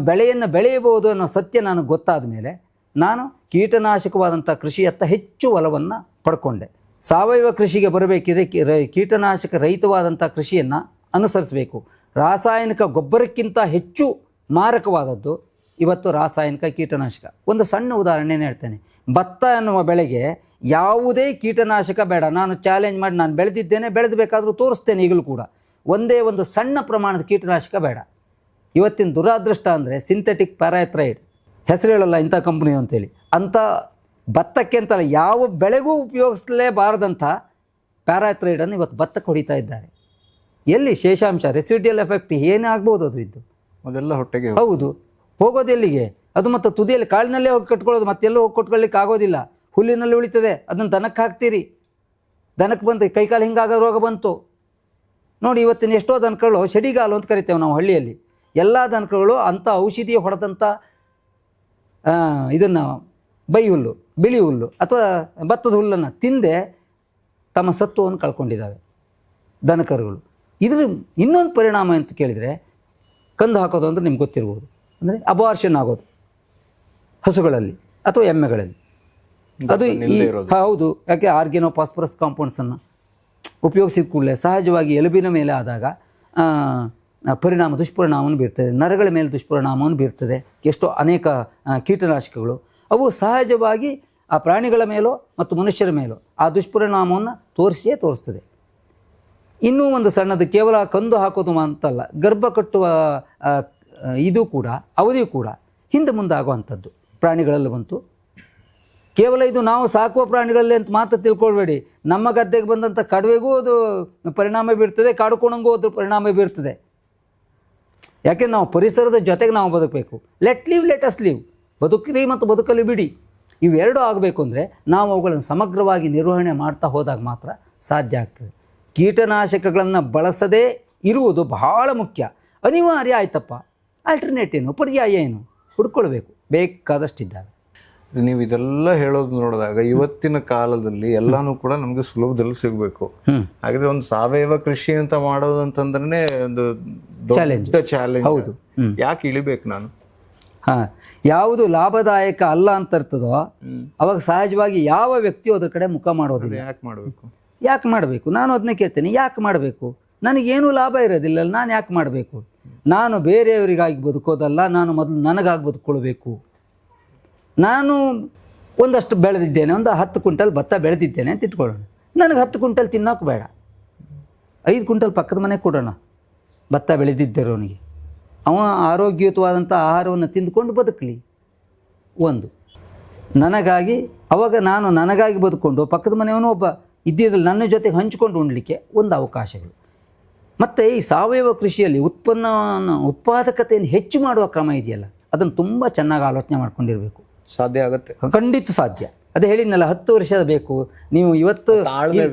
ಬೆಳೆಯನ್ನು ಬೆಳೆಯಬಹುದು ಅನ್ನೋ ಸತ್ಯ ನನಗೆ ಗೊತ್ತಾದ ಮೇಲೆ ನಾನು ಕೀಟನಾಶಕವಾದಂಥ ಕೃಷಿಯತ್ತ ಹೆಚ್ಚು ಒಲವನ್ನು ಪಡ್ಕೊಂಡೆ. ಸಾವಯವ ಕೃಷಿಗೆ ಬರಬೇಕಿದ್ರೆ ಕೀಟನಾಶಕ ರಹಿತವಾದಂಥ ಕೃಷಿಯನ್ನು ಅನುಸರಿಸಬೇಕು. ರಾಸಾಯನಿಕ ಗೊಬ್ಬರಕ್ಕಿಂತ ಹೆಚ್ಚು ಮಾರಕವಾದದ್ದು ಇವತ್ತು ರಾಸಾಯನಿಕ ಕೀಟನಾಶಕ. ಒಂದು ಸಣ್ಣ ಉದಾಹರಣೆನೇ ಹೇಳ್ತೇನೆ. ಭತ್ತ ಎನ್ನುವ ಬೆಳೆಗೆ ಯಾವುದೇ ಕೀಟನಾಶಕ ಬೇಡ. ನಾನು ಚಾಲೆಂಜ್ ಮಾಡಿ ನಾನು ಬೆಳೆದಿದ್ದೇನೆ, ಬೆಳೆದಬೇಕಾದ್ರೂ ತೋರಿಸ್ತೇನೆ ಈಗಲೂ ಕೂಡ. ಒಂದೇ ಒಂದು ಸಣ್ಣ ಪ್ರಮಾಣದ ಕೀಟನಾಶಕ ಬೇಡ. ಇವತ್ತಿನ ದುರಾದೃಷ್ಟ ಅಂದರೆ ಸಿಂಥೆಟಿಕ್ ಪ್ಯಾರಾಥ್ರೈಡ್, ಹೆಸರು ಹೇಳಲ್ಲ ಇಂಥ ಕಂಪ್ನಿ ಅಂತೇಳಿ, ಅಂಥ ಭತ್ತಕ್ಕೆ ಅಂತಲ್ಲ ಯಾವ ಬೆಳೆಗೂ ಉಪಯೋಗಿಸಲೇಬಾರದಂಥ ಪ್ಯಾರಾಥ್ರೈಡನ್ನು ಇವತ್ತು ಭತ್ತಕ್ಕೆ ಹೊಡಿತಾ ಇದ್ದಾರೆ. ಎಲ್ಲಿ ಶೇಷಾಂಶ, ರೆಸಿಡ್ಯುಯಲ್ ಎಫೆಕ್ಟ್ ಏನಾಗ್ಬೋದು ಅದರದ್ದು? ಅದೆಲ್ಲ ಹೊಟ್ಟೆಗೆ ಹೌದು, ಹೋಗೋದು ಎಲ್ಲಿಗೆ? ಅದು ಮತ್ತು ತುದಿಯಲ್ಲಿ ಕಾಳಿನಲ್ಲೇ ಹೋಗಿ ಕಟ್ಕೊಳ್ಳೋದು, ಮತ್ತೆಲ್ಲೂ ಹೋಗಿ ಕಟ್ಕೊಳ್ಳಿಕ್ಕೆ ಆಗೋದಿಲ್ಲ. ಹುಲ್ಲಿನಲ್ಲಿ ಉಳಿತದೆ, ಅದನ್ನು ದನಕ್ಕೆ ಹಾಕ್ತೀರಿ, ದನಕ್ಕೆ ಬಂತು ಕೈಕಾಲು ಹಿಂಗಾಗೋ ರೋಗ ಬಂತು ನೋಡಿ. ಇವತ್ತಿನ ಎಷ್ಟೋ ದನಗಳು ಶಡಿಗಾಲು ಅಂತ ಕರಿತೇವೆ ನಾವು ಹಳ್ಳಿಯಲ್ಲಿ. ಎಲ್ಲ ದನಗಳು ಅಂಥ ಔಷಧಿ ಹೊಡೆದಂಥ ಇದನ್ನು ಬೈ ಹುಲ್ಲು, ಬಿಳಿ ಹುಲ್ಲು ಅಥವಾ ಭತ್ತದ ಹುಲ್ಲನ್ನು ತಿಂದೆ ತಮ್ಮ ಸತ್ವವನ್ನು ಕಳ್ಕೊಂಡಿದ್ದಾವೆ ದನಕರುಗಳು. ಇದ್ರ ಇನ್ನೊಂದು ಪರಿಣಾಮ ಅಂತ ಕೇಳಿದರೆ, ಕಂದು ಹಾಕೋದು ಅಂದರೆ ನಿಮ್ಗೆ ಗೊತ್ತಿರ್ಬೋದು, ಅಂದರೆ ಅಬಾರ್ಷನ್ ಆಗೋದು ಹಸುಗಳಲ್ಲಿ ಅಥವಾ ಎಮ್ಮೆಗಳಲ್ಲಿ. ಅದು ಹೌದು. ಯಾಕೆ ಆರ್ಗ್ಯಾನೋ ಫಾಸ್ಫರಸ್ ಕಾಂಪೌಂಡ್ಸನ್ನು ಉಪಯೋಗಿಸಿದ ಕೂಡಲೇ ಸಹಜವಾಗಿ ಎಲುಬಿನ ಮೇಲೆ ಆದಾಗ ದುಷ್ಪರಿಣಾಮವನ್ನು ಬೀರ್ತದೆ, ನರಗಳ ಮೇಲೆ ದುಷ್ಪರಿಣಾಮವನ್ನು ಬೀರ್ತದೆ. ಎಷ್ಟೋ ಅನೇಕ ಕೀಟನಾಶಕಗಳು ಅವು ಸಹಜವಾಗಿ ಆ ಪ್ರಾಣಿಗಳ ಮೇಲೋ ಮತ್ತು ಮನುಷ್ಯರ ಮೇಲೋ ಆ ದುಷ್ಪರಿಣಾಮವನ್ನು ತೋರಿಸ್ತದೆ. ಇನ್ನೂ ಒಂದು ಸಣ್ಣದು, ಕೇವಲ ಕಂದು ಹಾಕೋದು ಅಂತಲ್ಲ, ಗರ್ಭ ಕಟ್ಟುವ ಇದು ಕೂಡ ಅವಧಿಯೂ ಕೂಡ ಹಿಂದೆ ಮುಂದೆ ಆಗುವಂಥದ್ದು ಪ್ರಾಣಿಗಳಲ್ಲಿ ಬಂತು. ಕೇವಲ ಇದು ನಾವು ಸಾಕುವ ಪ್ರಾಣಿಗಳಲ್ಲಿ ಅಂತ ಮಾತ್ರ ತಿಳ್ಕೊಳ್ಬೇಡಿ. ನಮ್ಮ ಗದ್ದೆಗೆ ಬಂದಂಥ ಕಡುವೆಗೂ ಅದು ಪರಿಣಾಮ ಬೀರ್ತದೆ, ಕಾಡುಕೋಣಂಗೂ ಅದ್ರ ಪರಿಣಾಮ ಬೀರ್ತದೆ. ಯಾಕೆ ನಾವು ಪರಿಸರದ ಜೊತೆಗೆ ನಾವು ಬದುಕಬೇಕು. ಲೆಟ್ ಅಸ್ ಲೀವ್, ಬದುಕಿರಿ ಮತ್ತು ಬದುಕಲು ಬಿಡಿ, ಇವೆರಡೂ ಆಗಬೇಕು ಅಂದರೆ ನಾವು ಅವುಗಳನ್ನು ಸಮಗ್ರವಾಗಿ ನಿರ್ವಹಣೆ ಮಾಡ್ತಾ ಹೋದಾಗ ಮಾತ್ರ ಸಾಧ್ಯ ಆಗ್ತದೆ. ಕೀಟನಾಶಕಗಳನ್ನು ಬಳಸದೇ ಇರುವುದು ಬಹಳ ಮುಖ್ಯ, ಅನಿವಾರ್ಯ ಆಯ್ತಪ್ಪ. ಆಲ್ಟರ್ನೇಟ್ ಏನು, ಪರ್ಯಾಯ ಏನು ಹುಡ್ಕೊಳ್ಬೇಕು, ಬೇಕಾದಷ್ಟಿದ್ದಾವೆ. ನೀವು ಇದೆಲ್ಲ ಹೇಳೋದು ನೋಡಿದಾಗ ಇವತ್ತಿನ ಕಾಲದಲ್ಲಿ ಎಲ್ಲಾನು ಕೂಡ ನಮಗೆ ಸುಲಭದಲ್ಲಿ ಸಿಗಬೇಕು. ಹಾಗಾದ್ರೆ ಒಂದು ಸಾವಯವ ಕೃಷಿ ಅಂತ ಮಾಡೋದು ಅಂತಂದ್ರೆ ಒಂದು ದೊಡ್ಡ ಚಾಲೆಂಜ್. ಹೌದು. ಯಾಕೆ ಇಳಿಬೇಕು ನಾನು? ಹಾಂ, ಯಾವುದು ಲಾಭದಾಯಕ ಅಲ್ಲ ಅಂತ ಇರ್ತದೋ ಅವಾಗ ಸಹಜವಾಗಿ ಯಾವ ವ್ಯಕ್ತಿಯು ಅದ್ರ ಕಡೆ ಮುಖ ಮಾಡೋದಿಲ್ಲ. ಯಾಕೆ ಮಾಡಬೇಕು? ನಾನು ಅದನ್ನೇ ಕೇಳ್ತೇನೆ, ಯಾಕೆ ಮಾಡಬೇಕು? ನನಗೇನು ಲಾಭ ಇರೋದಿಲ್ಲ, ನಾನು ಯಾಕೆ ಮಾಡಬೇಕು? ನಾನು ಬೇರೆಯವರಿಗಾಗಿ ಬದುಕೋದಲ್ಲ, ನಾನು ಮೊದಲು ನನಗಾಗಿ ಬದುಕೊಳ್ಬೇಕು. ನಾನು ಒಂದಷ್ಟು ಬೆಳೆದಿದ್ದೇನೆ, ಒಂದು 10 ಕ್ವಿಂಟಲ್ ಭತ್ತ ಬೆಳೆದಿದ್ದೇನೆ ಅಂತ ಇಟ್ಕೊಳ್ಳೋಣ. ನನಗೆ 10 ಕ್ವಿಂಟಲ್ ತಿನ್ನೋಕೆ ಬೇಡ, 5 ಕ್ವಿಂಟಲ್ ಪಕ್ಕದ ಮನೆ ಕೊಡೋಣ ಭತ್ತ ಬೆಳೆದಿದ್ದರೋನಿಗೆ. ಅವ ಆರೋಗ್ಯಯುತವಾದಂಥ ಆಹಾರವನ್ನು ತಿಂದುಕೊಂಡು ಬದುಕಲಿ. ಒಂದು ನನಗಾಗಿ, ಅವಾಗ ನಾನು ನನಗಾಗಿ ಬದುಕೊಂಡು ಪಕ್ಕದ ಮನೆಯವನು ಒಬ್ಬ ಇದ್ದಿದ್ರಲ್ಲಿ ನನ್ನ ಜೊತೆಗೆ ಹಂಚಿಕೊಂಡು ಉಣ್ಲಿಕ್ಕೆ ಒಂದು ಅವಕಾಶಗಳು. ಮತ್ತು ಈ ಸಾವಯವ ಕೃಷಿಯಲ್ಲಿ ಉತ್ಪಾದಕತೆಯನ್ನು ಹೆಚ್ಚು ಮಾಡುವ ಕ್ರಮ ಇದೆಯಲ್ಲ, ಅದನ್ನು ತುಂಬ ಚೆನ್ನಾಗಿ ಆಲೋಚನೆ ಮಾಡ್ಕೊಂಡಿರಬೇಕು. ಸಾಧ್ಯ ಆಗುತ್ತೆ, ಖಂಡಿತ ಸಾಧ್ಯ. ಅದೇ ಹೇಳಿದ್ನಲ್ಲ, 10 ವರ್ಷ ಬೇಕು. ನೀವು ಇವತ್ತು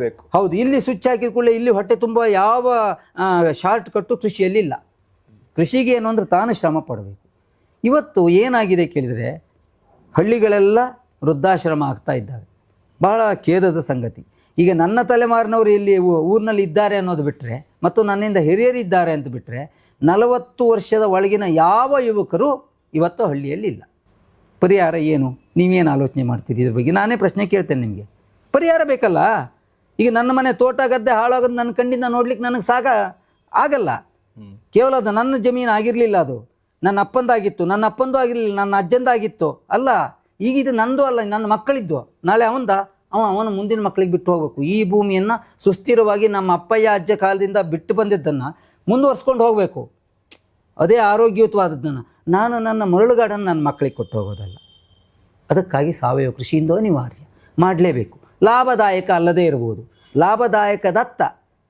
ಬೇಕು. ಹೌದು, ಇಲ್ಲಿ ಸ್ವಿಚ್ ಹಾಕಿದ ಕೂಡಲೇ ಇಲ್ಲಿ ಹೊಟ್ಟೆ ತುಂಬ ಯಾವ ಶಾರ್ಟ್ ಕಟ್ಟು ಕೃಷಿಯಲ್ಲಿ ಇಲ್ಲ. ಕೃಷಿಗೆ ಏನು ಅಂದರೆ ತಾನು ಶ್ರಮ ಪಡಬೇಕು. ಇವತ್ತು ಏನಾಗಿದೆ ಕೇಳಿದರೆ, ಹಳ್ಳಿಗಳೆಲ್ಲ ವೃದ್ಧಾಶ್ರಮ ಆಗ್ತಾ ಇದ್ದಾವೆ. ಬಹಳ ಖೇದದ ಸಂಗತಿ. ಈಗ ನನ್ನ ತಲೆಮಾರಿನವರು ಇಲ್ಲಿ ಊರಿನಲ್ಲಿ ಇದ್ದಾರೆ ಅನ್ನೋದು ಬಿಟ್ಟರೆ, ಮತ್ತು ನನ್ನಿಂದ ಹಿರಿಯರಿದ್ದಾರೆ ಅಂತ ಬಿಟ್ಟರೆ, 40 ವರ್ಷದ ಒಳಗಿನ ಯಾವ ಯುವಕರು ಇವತ್ತು ಹಳ್ಳಿಯಲ್ಲಿ ಇಲ್ಲ. ಪರಿಹಾರ ಏನು? ನೀವೇನು ಆಲೋಚನೆ ಮಾಡ್ತೀರಿ ಇದ್ರ ಬಗ್ಗೆ? ನಾನೇ ಪ್ರಶ್ನೆ ಕೇಳ್ತೇನೆ ನಿಮಗೆ. ಪರಿಹಾರ ಬೇಕಲ್ಲ. ಈಗ ನನ್ನ ಮನೆ ತೋಟ ಗದ್ದೆ ಹಾಳಾಗೋದು ನನ್ನ ಕಣ್ಣಿಂದ ನೋಡ್ಲಿಕ್ಕೆ ನನಗೆ ಆಗಲ್ಲ. ಕೇವಲ ಅದು ನನ್ನ ಜಮೀನು ಆಗಿರಲಿಲ್ಲ, ಅದು ನನ್ನ ಅಪ್ಪಂದಾಗಿತ್ತು, ನನ್ನ ಅಪ್ಪಂದು ಆಗಿರಲಿಲ್ಲ, ನನ್ನ ಅಜ್ಜಂದಾಗಿತ್ತು ಅಲ್ಲ. ಈಗ ಇದು ನಂದು ಅಲ್ಲ, ನನ್ನ ಮಕ್ಕಳಿದ್ದು. ನಾಳೆ ಅವನ ಮುಂದಿನ ಮಕ್ಕಳಿಗೆ ಬಿಟ್ಟು ಹೋಗಬೇಕು. ಈ ಭೂಮಿಯನ್ನು ಸುಸ್ಥಿರವಾಗಿ ನಮ್ಮ ಅಪ್ಪಯ್ಯ ಅಜ್ಜ ಕಾಲದಿಂದ ಬಿಟ್ಟು ಬಂದಿದ್ದನ್ನು ಮುಂದುವರ್ಸ್ಕೊಂಡು ಹೋಗಬೇಕು. ಅದೇ ಆರೋಗ್ಯಯುತವಾದದ್ದನ್ನು ನಾನು ನನ್ನ ಮರಳುಗಾಡನ್ನು ನನ್ನ ಮಕ್ಕಳಿಗೆ ಕೊಟ್ಟು ಹೋಗೋದಲ್ಲ. ಅದಕ್ಕಾಗಿ ಸಾವಯವ ಕೃಷಿಯಿಂದ ಅನಿವಾರ್ಯ ಮಾಡಲೇಬೇಕು. ಲಾಭದಾಯಕ ಅಲ್ಲದೇ ಇರ್ಬೋದು, ಲಾಭದಾಯಕದತ್ತ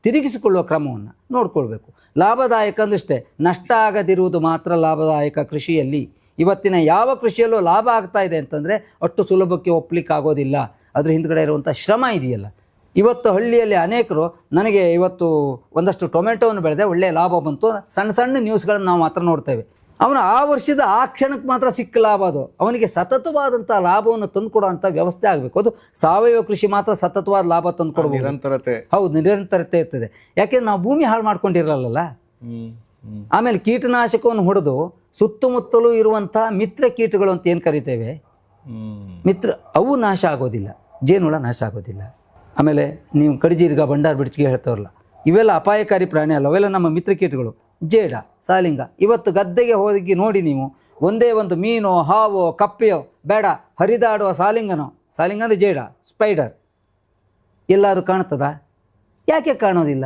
ತಿರುಗಿಸಿಕೊಳ್ಳುವ ಕ್ರಮವನ್ನು ನೋಡ್ಕೊಳ್ಬೇಕು. ಲಾಭದಾಯಕ ಅಂದಷ್ಟೇ, ನಷ್ಟ ಆಗದಿರುವುದು ಮಾತ್ರ ಲಾಭದಾಯಕ ಕೃಷಿಯಲ್ಲಿ. ಇವತ್ತಿನ ಯಾವ ಕೃಷಿಯಲ್ಲೂ ಲಾಭ ಆಗ್ತಾ ಇದೆ ಅಂತಂದರೆ ಅಷ್ಟು ಸುಲಭಕ್ಕೆ ಒಪ್ಪಲಿಕ್ಕಾಗೋದಿಲ್ಲ. ಅದ್ರ ಹಿಂದ್ಗಡೆ ಇರುವಂಥ ಶ್ರಮ ಇದೆಯಲ್ಲ. ಇವತ್ತು ಹಳ್ಳಿಯಲ್ಲಿ ಅನೇಕರು, ನನಗೆ ಇವತ್ತು ಒಂದಷ್ಟು ಟೊಮೆಟೊವನ್ನು ಬೆಳೆದೆ, ಒಳ್ಳೆಯ ಲಾಭ ಬಂತು, ಸಣ್ಣ ಸಣ್ಣ ನ್ಯೂಸ್ಗಳನ್ನು ನಾವು ಮಾತ್ರ ನೋಡ್ತೇವೆ. ಅವನು ಆ ವರ್ಷದ ಆ ಕ್ಷಣಕ್ಕೆ ಮಾತ್ರ ಸಿಕ್ಕ ಲಾಭ ಅದು. ಅವನಿಗೆ ಸತತವಾದಂಥ ಲಾಭವನ್ನು ತಂದುಕೊಡುವಂಥ ವ್ಯವಸ್ಥೆ ಆಗಬೇಕು. ಅದು ಸಾವಯವ ಕೃಷಿ ಮಾತ್ರ ಸತತವಾದ ಲಾಭ ತಂದುಕೊಡ್ಬೋದು. ನಿರಂತರತೆ. ಹೌದು, ನಿರಂತರತೆ ಇರ್ತದೆ. ಯಾಕೆಂದ್ರೆ ನಾವು ಭೂಮಿ ಹಾಳು ಮಾಡ್ಕೊಂಡಿರಲ್ಲ. ಆಮೇಲೆ ಕೀಟನಾಶಕವನ್ನು ಹೊಡೆದು ಸುತ್ತಮುತ್ತಲೂ ಇರುವಂಥ ಮಿತ್ರ ಕೀಟಗಳು ಅಂತ ಏನು ಕರಿತೇವೆ, ಅವು ನಾಶ ಆಗೋದಿಲ್ಲ, ಜೇನುಹುಳ ನಾಶ ಆಗೋದಿಲ್ಲ. ಆಮೇಲೆ ನೀವು ಕಡಿಜೀರ್ಗ, ಬಂಡಾರ ಬಿಡ್ಚಿಗೆ ಹೇಳ್ತಾರಲ್ಲ, ಇವೆಲ್ಲ ಅಪಾಯಕಾರಿ ಪ್ರಾಣಿ ಅಲ್ಲ, ಅವೆಲ್ಲ ನಮ್ಮ ಮಿತ್ರ ಕೀಟಗಳು. ಜೇಡ, ಸಾಲಿಂಗ. ಇವತ್ತು ಗದ್ದೆಗೆ ಹೋಗಿ ನೋಡಿ ನೀವು, ಒಂದೇ ಒಂದು ಮೀನು, ಹಾವು, ಕಪ್ಪೆಯೋ ಬೇಡ, ಹರಿದಾಡುವ ಸಾಲಿಂಗ ಅಂದರೆ ಜೇಡ, ಸ್ಪೈಡರ್ ಎಲ್ಲರೂ ಕಾಣ್ತದ? ಯಾಕೆ ಕಾಣೋದಿಲ್ಲ?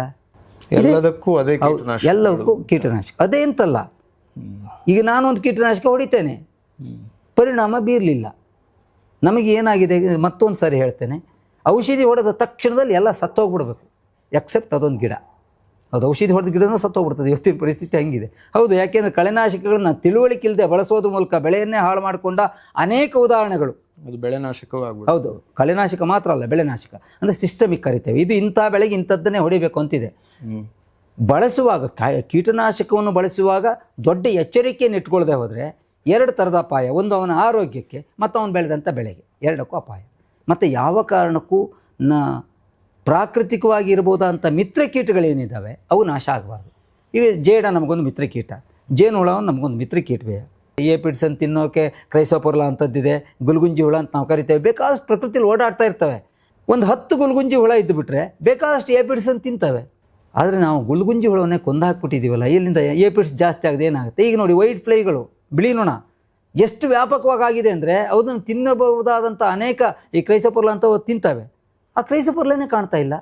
ಎಲ್ಲದಕ್ಕೂ ಅದೇ ಕೀಟನಾಶಕ. ಎಲ್ಲವಕ್ಕೂ ಕೀಟನಾಶಕ ಅದೇ ಅಂತಲ್ಲ. ಈಗ ನಾನೊಂದು ಕೀಟನಾಶಕ ಹೊಡಿತೇನೆ, ಪರಿಣಾಮ ಬೀರಲಿಲ್ಲ. ನಮಗೆ ಏನಾಗಿದೆ, ಮತ್ತೊಂದು ಸಾರಿ ಹೇಳ್ತೇನೆ, ಔಷಧಿ ಹೊಡೆದ ತಕ್ಷಣದಲ್ಲಿ ಎಲ್ಲ ಸತ್ತೋಗ್ಬಿಡ್ಬೇಕು, ಎಕ್ಸೆಪ್ಟ್ ಅದೊಂದು ಗಿಡ. ಅದು ಔಷಧಿ ಹೊಡೆದ ಗಿಡನೂ ಸತ್ತೋಗ್ಬಿಡ್ತದೆ. ಇವತ್ತಿನ ಪರಿಸ್ಥಿತಿ ಹಂಗಿದೆ. ಹೌದು, ಯಾಕೆಂದರೆ ಕಳೆನಾಶಕಗಳನ್ನ ತಿಳುವಳಿಕೆ ಇಲ್ಲದೆ ಬಳಸೋದ್ರ ಮೂಲಕ ಬೆಳೆಯನ್ನೇ ಹಾಳು ಮಾಡಿಕೊಂಡ ಅನೇಕ ಉದಾಹರಣೆಗಳು. ಅದು ಬೆಳೆನಾಶಕವೂ ಆಗ್ಬೋದು. ಹೌದು, ಕಳೆನಾಶಕ ಮಾತ್ರ ಅಲ್ಲ, ಬೆಳೆನಾಶಕ ಅಂದರೆ ಸಿಸ್ಟಮಿಕ್ ಕರಿತೇವೆ. ಇದು ಇಂಥ ಬೆಳೆಗೆ ಇಂಥದ್ದನ್ನೇ ಹೊಡಿಬೇಕು ಅಂತಿದೆ. ಬಳಸುವಾಗ ಕೀಟನಾಶಕವನ್ನು ಬಳಸುವಾಗ ದೊಡ್ಡ ಎಚ್ಚರಿಕೆಯನ್ನು ಇಟ್ಕೊಳ್ಳದೆ ಹೋದರೆ 2 ಥರದ ಅಪಾಯ. ಒಂದು ಅವನ ಆರೋಗ್ಯಕ್ಕೆ, ಮತ್ತು ಅವನು ಬೆಳೆದಂಥ ಬೆಳೆಗೆ, ಎರಡಕ್ಕೂ ಅಪಾಯ. ಮತ್ತು ಯಾವ ಕಾರಣಕ್ಕೂ ಪ್ರಾಕೃತಿಕವಾಗಿ ಇರ್ಬೋದಂಥ ಮಿತ್ರ ಕೀಟಗಳೇನಿದ್ದಾವೆ ಅವು ನಾಶ ಆಗಬಾರ್ದು. ಈಗ ಜೇಡ ನಮಗೊಂದು ಮಿತ್ರ ಕೀಟ, ಜೇನುಹುಳವನ್ನು ನಮಗೊಂದು ಮಿತ್ರ ಕೀಟವೇ. ಏಪಿಡ್ಸ್ ಅಂತ ತಿನ್ನೋಕೆ ಕ್ರೈಸೋಪರ್ಲಾ ಅಂಥದ್ದಿದೆ, ಗುಲ್ಗುಂಜಿ ಹುಳ ಅಂತ ನಾವು ಕರಿತೇವೆ. ಬೇಕಾದಷ್ಟು ಪ್ರಕೃತಿಯಲ್ಲಿ ಓಡಾಡ್ತಾ ಇರ್ತವೆ. ಒಂದು 10 ಗುಲ್ಗುಂಜಿ ಹುಳ ಇದ್ದುಬಿಟ್ರೆ ಬೇಕಾದಷ್ಟು ಏಪಿಡ್ಸ್ ಅಂತ ತಿಂತವೆ. ಆದರೆ ನಾವು ಗುಲ್ಗುಂಜಿ ಹುಳವನ್ನೇ ಕೊಂದು ಹಾಕ್ಬಿಟ್ಟಿದ್ದೀವಲ್ಲ, ಇಲ್ಲಿಂದ ಏಪಿಡ್ಸ್ ಜಾಸ್ತಿ ಆಗದೆ ಏನಾಗುತ್ತೆ? ಈಗ ನೋಡಿ, ವೈಟ್ ಫ್ಲೈಗಳು, ಬಿಳಿ ನೊಣ ಎಷ್ಟು ವ್ಯಾಪಕವಾಗಿದೆ ಅಂದರೆ ಅದನ್ನು ತಿನ್ನಬಹುದಾದಂಥ ಅನೇಕ ಈ ಕ್ರೈಸೋಪರ್ಲಾ ಅಂತ ತಿಂತವೆ. ಆ ಕ್ರೈಸೋಪರ್ಲಾನೇ ಕಾಣ್ತಾ ಇಲ್ಲ.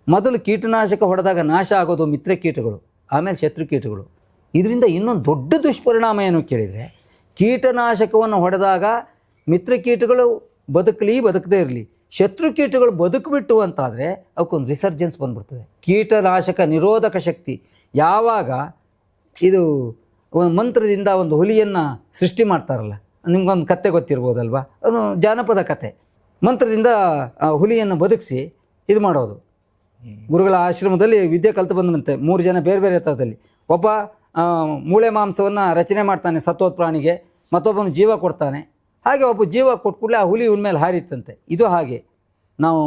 ಮೊದಲು ಕೀಟನಾಶಕ ಹೊಡೆದಾಗ ನಾಶ ಆಗೋದು ಮಿತ್ರ ಕೀಟಗಳು, ಆಮೇಲೆ ಶತ್ರು ಕೀಟಗಳು. ಇದರಿಂದ ಇನ್ನೊಂದು ದೊಡ್ಡ ದುಷ್ಪರಿಣಾಮ ಏನು ಕೇಳಿದರೆ, ಕೀಟನಾಶಕವನ್ನು ಹೊಡೆದಾಗ ಮಿತ್ರ ಕೀಟಗಳು ಬದುಕದೇ ಇರಲಿ, ಶತ್ರು ಕೀಟಗಳು ಬದುಕಿಬಿಟ್ಟು ಅಂತಾದರೆ ಅವಕ್ಕೊಂದು ರಿಸರ್ಜೆನ್ಸ್ ಬಂದ್ಬಿಡ್ತದೆ. ಕೀಟನಾಶಕ ನಿರೋಧಕ ಶಕ್ತಿ ಯಾವಾಗ ಇದು ಒಂದು ಮಂತ್ರದಿಂದ ಒಂದು ಹುಲಿಯನ್ನು ಸೃಷ್ಟಿ ಮಾಡ್ತಾರಲ್ಲ, ನಿಮ್ಗೊಂದು ಕತೆ ಗೊತ್ತಿರ್ಬೋದಲ್ವ, ಅದು ಜಾನಪದ ಕತೆ. ಮಂತ್ರದಿಂದ ಹುಲಿಯನ್ನು ಬದುಕಿಸಿ ಇದು ಮಾಡೋದು, ಗುರುಗಳ ಆಶ್ರಮದಲ್ಲಿ ವಿದ್ಯೆ ಕಲಿತು ಬಂದಂತೆ 3 ಜನ ಬೇರೆ ಬೇರೆ ಥರದಲ್ಲಿ. ಒಬ್ಬ ಮೂಳೆ ಮಾಂಸವನ್ನು ರಚನೆ ಮಾಡ್ತಾನೆ ಸತ್ತೋದ ಪ್ರಾಣಿಗೆ, ಮತ್ತೊಬ್ಬನು ಜೀವ ಕೊಡ್ತಾನೆ. ಹಾಗೆ ಒಬ್ಬ ಜೀವ ಕೊಟ್ಟ ಕೂಡಲೇ ಆ ಹುಲಿ ಮೇಲೆ ಹಾರಿತ್ತಂತೆ. ಇದು ಹಾಗೆ ನಾವು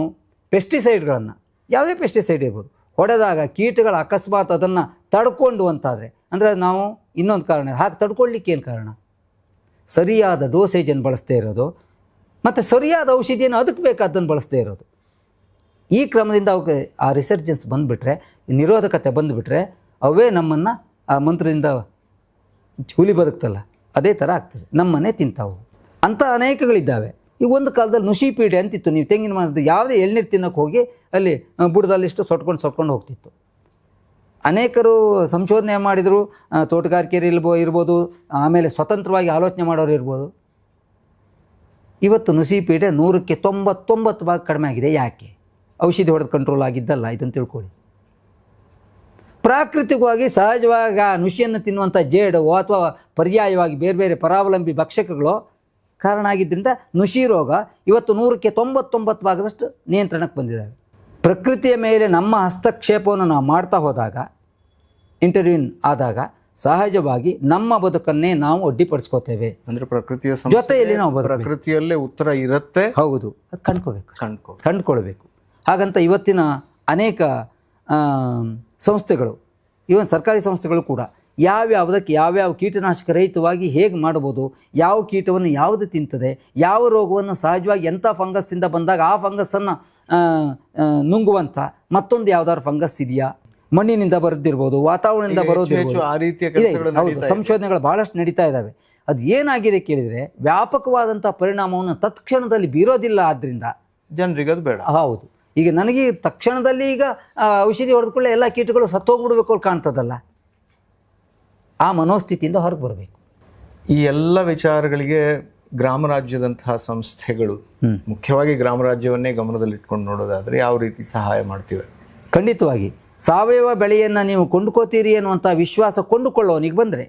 ಪೆಸ್ಟಿಸೈಡ್ಗಳನ್ನು, ಯಾವುದೇ ಪೆಸ್ಟಿಸೈಡ್ ಇರ್ಬೋದು, ಹೊಡೆದಾಗ ಕೀಟಗಳ ಅಕಸ್ಮಾತ್ ಅದನ್ನು ತಡ್ಕೊಂಡು ಅಂತಾದರೆ, ಅಂದರೆ ನಾವು ಇನ್ನೊಂದು ಕಾರಣ, ಹಾಗೆ ತಡ್ಕೊಳ್ಳಿಕ್ಕೆ ಏನು ಕಾರಣ? ಸರಿಯಾದ ಡೋಸೇಜನ್ನು ಬಳಸದೇ ಇರೋದು ಮತ್ತು ಸರಿಯಾದ ಔಷಧಿಯನ್ನು ಅದಕ್ಕೆ ಬೇಕಾದ್ದನ್ನು ಬಳಸದೇ ಇರೋದು. ಈ ಕ್ರಮದಿಂದ ಅವಕ್ಕೆ ಆ ರಿಸರ್ಜೆನ್ಸ್ ಬಂದುಬಿಟ್ರೆ, ನಿರೋಧಕತೆ ಬಂದುಬಿಟ್ರೆ, ಅವೇ ನಮ್ಮನ್ನು ಆ ಮಂತ್ರದಿಂದ ಹುಲಿ ಬದುಕ್ತಲ್ಲ ಅದೇ ಥರ ಆಗ್ತದೆ, ನಮ್ಮನ್ನೇ ತಿಂತಾವು. ಅಂಥ ಅನೇಕಗಳಿದ್ದಾವೆ. ಈಗ ಒಂದು ಕಾಲದಲ್ಲಿ ನುಷಿಪೀಡೆ ಅಂತಿತ್ತು. ನೀವು ತೆಂಗಿನ ಮರದ ಯಾವುದೇ ಎಳ್ನೀರು ತಿನ್ನೋಕ್ಕೆ ಹೋಗಿ ಅಲ್ಲಿ ಬುಡದಲ್ಲಿಷ್ಟು ಸೊಟ್ಕೊಂಡು ಹೋಗ್ತಿತ್ತು. ಅನೇಕರು ಸಂಶೋಧನೆ ಮಾಡಿದರು, ತೋಟಗಾರಿಕೆ ಇರ್ಬೋದು, ಆಮೇಲೆ ಸ್ವತಂತ್ರವಾಗಿ ಆಲೋಚನೆ ಮಾಡೋರು ಇರ್ಬೋದು. ಇವತ್ತು ನುಸಿಪೀಡೆ 100ಕ್ಕೆ 99 ಕಡಿಮೆ ಆಗಿದೆ. ಯಾಕೆ? ಔಷಧಿ ಹೊಡೆದು ಕಂಟ್ರೋಲ್ ಆಗಿದ್ದಲ್ಲ, ಇದನ್ನು ತಿಳ್ಕೊಳ್ಳಿ. ಪ್ರಾಕೃತಿಕವಾಗಿ ಸಹಜವಾಗಿ ಆ ನುಸಿಯನ್ನು ತಿನ್ನುವಂಥ ಜೇಡು ಅಥವಾ ಪರ್ಯಾಯವಾಗಿ ಬೇರೆ ಬೇರೆ ಪರಾವಲಂಬಿ ಭಕ್ಷಕಗಳು ಕಾರಣ ಆಗಿದ್ದರಿಂದ ನುಸಿ ರೋಗ ಇವತ್ತು 100ಕ್ಕೆ 99% ನಿಯಂತ್ರಣಕ್ಕೆ ಬಂದಿದ್ದಾವೆ. ಪ್ರಕೃತಿಯ ಮೇಲೆ ನಮ್ಮ ಹಸ್ತಕ್ಷೇಪವನ್ನು ನಾವು ಮಾಡ್ತಾ ಹೋದಾಗ, ಇಂಟರ್ವ್ಯೂನ್ ಆದಾಗ ಸಹಜವಾಗಿ ನಮ್ಮ ಬದುಕನ್ನೇ ನಾವು ಅಡ್ಡಿಪಡಿಸ್ಕೋತೇವೆ. ಅಂದರೆ ಪ್ರಕೃತಿಯ ಜೊತೆಯಲ್ಲಿ ನಾವು ಪ್ರಕೃತಿಯಲ್ಲೇ ಉತ್ತರ ಇರುತ್ತೆ. ಹೌದು, ಅದು ಕಂಡುಕೊಳ್ಬೇಕು. ಹಾಗಂತ ಇವತ್ತಿನ ಅನೇಕ ಸಂಸ್ಥೆಗಳು, ಇವನ್ ಸರ್ಕಾರಿ ಸಂಸ್ಥೆಗಳು ಕೂಡ ಯಾವ್ಯಾವುದಕ್ಕೆ ಯಾವ್ಯಾವ ಕೀಟನಾಶಕ ರಹಿತವಾಗಿ ಹೇಗೆ ಮಾಡ್ಬೋದು, ಯಾವ ಕೀಟವನ್ನು ಯಾವುದು ತಿಂತದೆ, ಯಾವ ರೋಗವನ್ನು ಸಹಜವಾಗಿ ಎಂಥ ಫಂಗಸ್ಸಿಂದ ಬಂದಾಗ ಆ ಫಂಗಸ್ಸನ್ನು ನುಂಗುವಂಥ ಮತ್ತೊಂದು ಯಾವ್ದಾದ್ರು ಫಂಗಸ್ ಇದೆಯಾ, ಮಣ್ಣಿನಿಂದ ಬರೋದಿರ್ಬೋದು, ವಾತಾವರಣದಿಂದ ಬರೋದಿರ್ಬೋದು. ಹೌದು, ಸಂಶೋಧನೆಗಳು ಭಾಳಷ್ಟು ನಡೀತಾ ಇದ್ದಾವೆ. ಅದು ಏನಾಗಿದೆ ಕೇಳಿದರೆ ವ್ಯಾಪಕವಾದಂಥ ಪರಿಣಾಮವನ್ನು ತತ್ಕ್ಷಣದಲ್ಲಿ ಬೀರೋದಿಲ್ಲ. ಆದ್ದರಿಂದ ಜನರಿಗೆ ಅದು ಬೇಡ. ಹೌದು, ಈಗ ನನಗೆ ತಕ್ಷಣದಲ್ಲಿ ಈಗ ಔಷಧಿ ಹೊಡೆದುಕೊಳ್ಳೆ ಎಲ್ಲ ಕೀಟಗಳು ಸತ್ತೋಗ್ಬಿಡ್ಬೇಕು ಅಂತ ಕಾಣ್ತದಲ್ಲ, ಆ ಮನೋಸ್ಥಿತಿಯಿಂದ ಹೊರಗೆ ಬರಬೇಕು. ಈ ಎಲ್ಲ ವಿಚಾರಗಳಿಗೆ ಗ್ರಾಮ ರಾಜ್ಯದಂತಹ ಸಂಸ್ಥೆಗಳು, ಮುಖ್ಯವಾಗಿ ಗ್ರಾಮ ರಾಜ್ಯವನ್ನೇ ಗಮನದಲ್ಲಿಟ್ಕೊಂಡು ನೋಡೋದಾದರೆ ಯಾವ ರೀತಿ ಸಹಾಯ ಮಾಡ್ತಿವೆ? ಖಂಡಿತವಾಗಿ ಸಾವಯವ ಬೆಳೆಯನ್ನು ನೀವು ಕೊಂಡ್ಕೋತೀರಿ ಅನ್ನುವಂಥ ವಿಶ್ವಾಸ ಕೊಂಡುಕೊಳ್ಳೋನಿಗೆ ಬಂದರೆ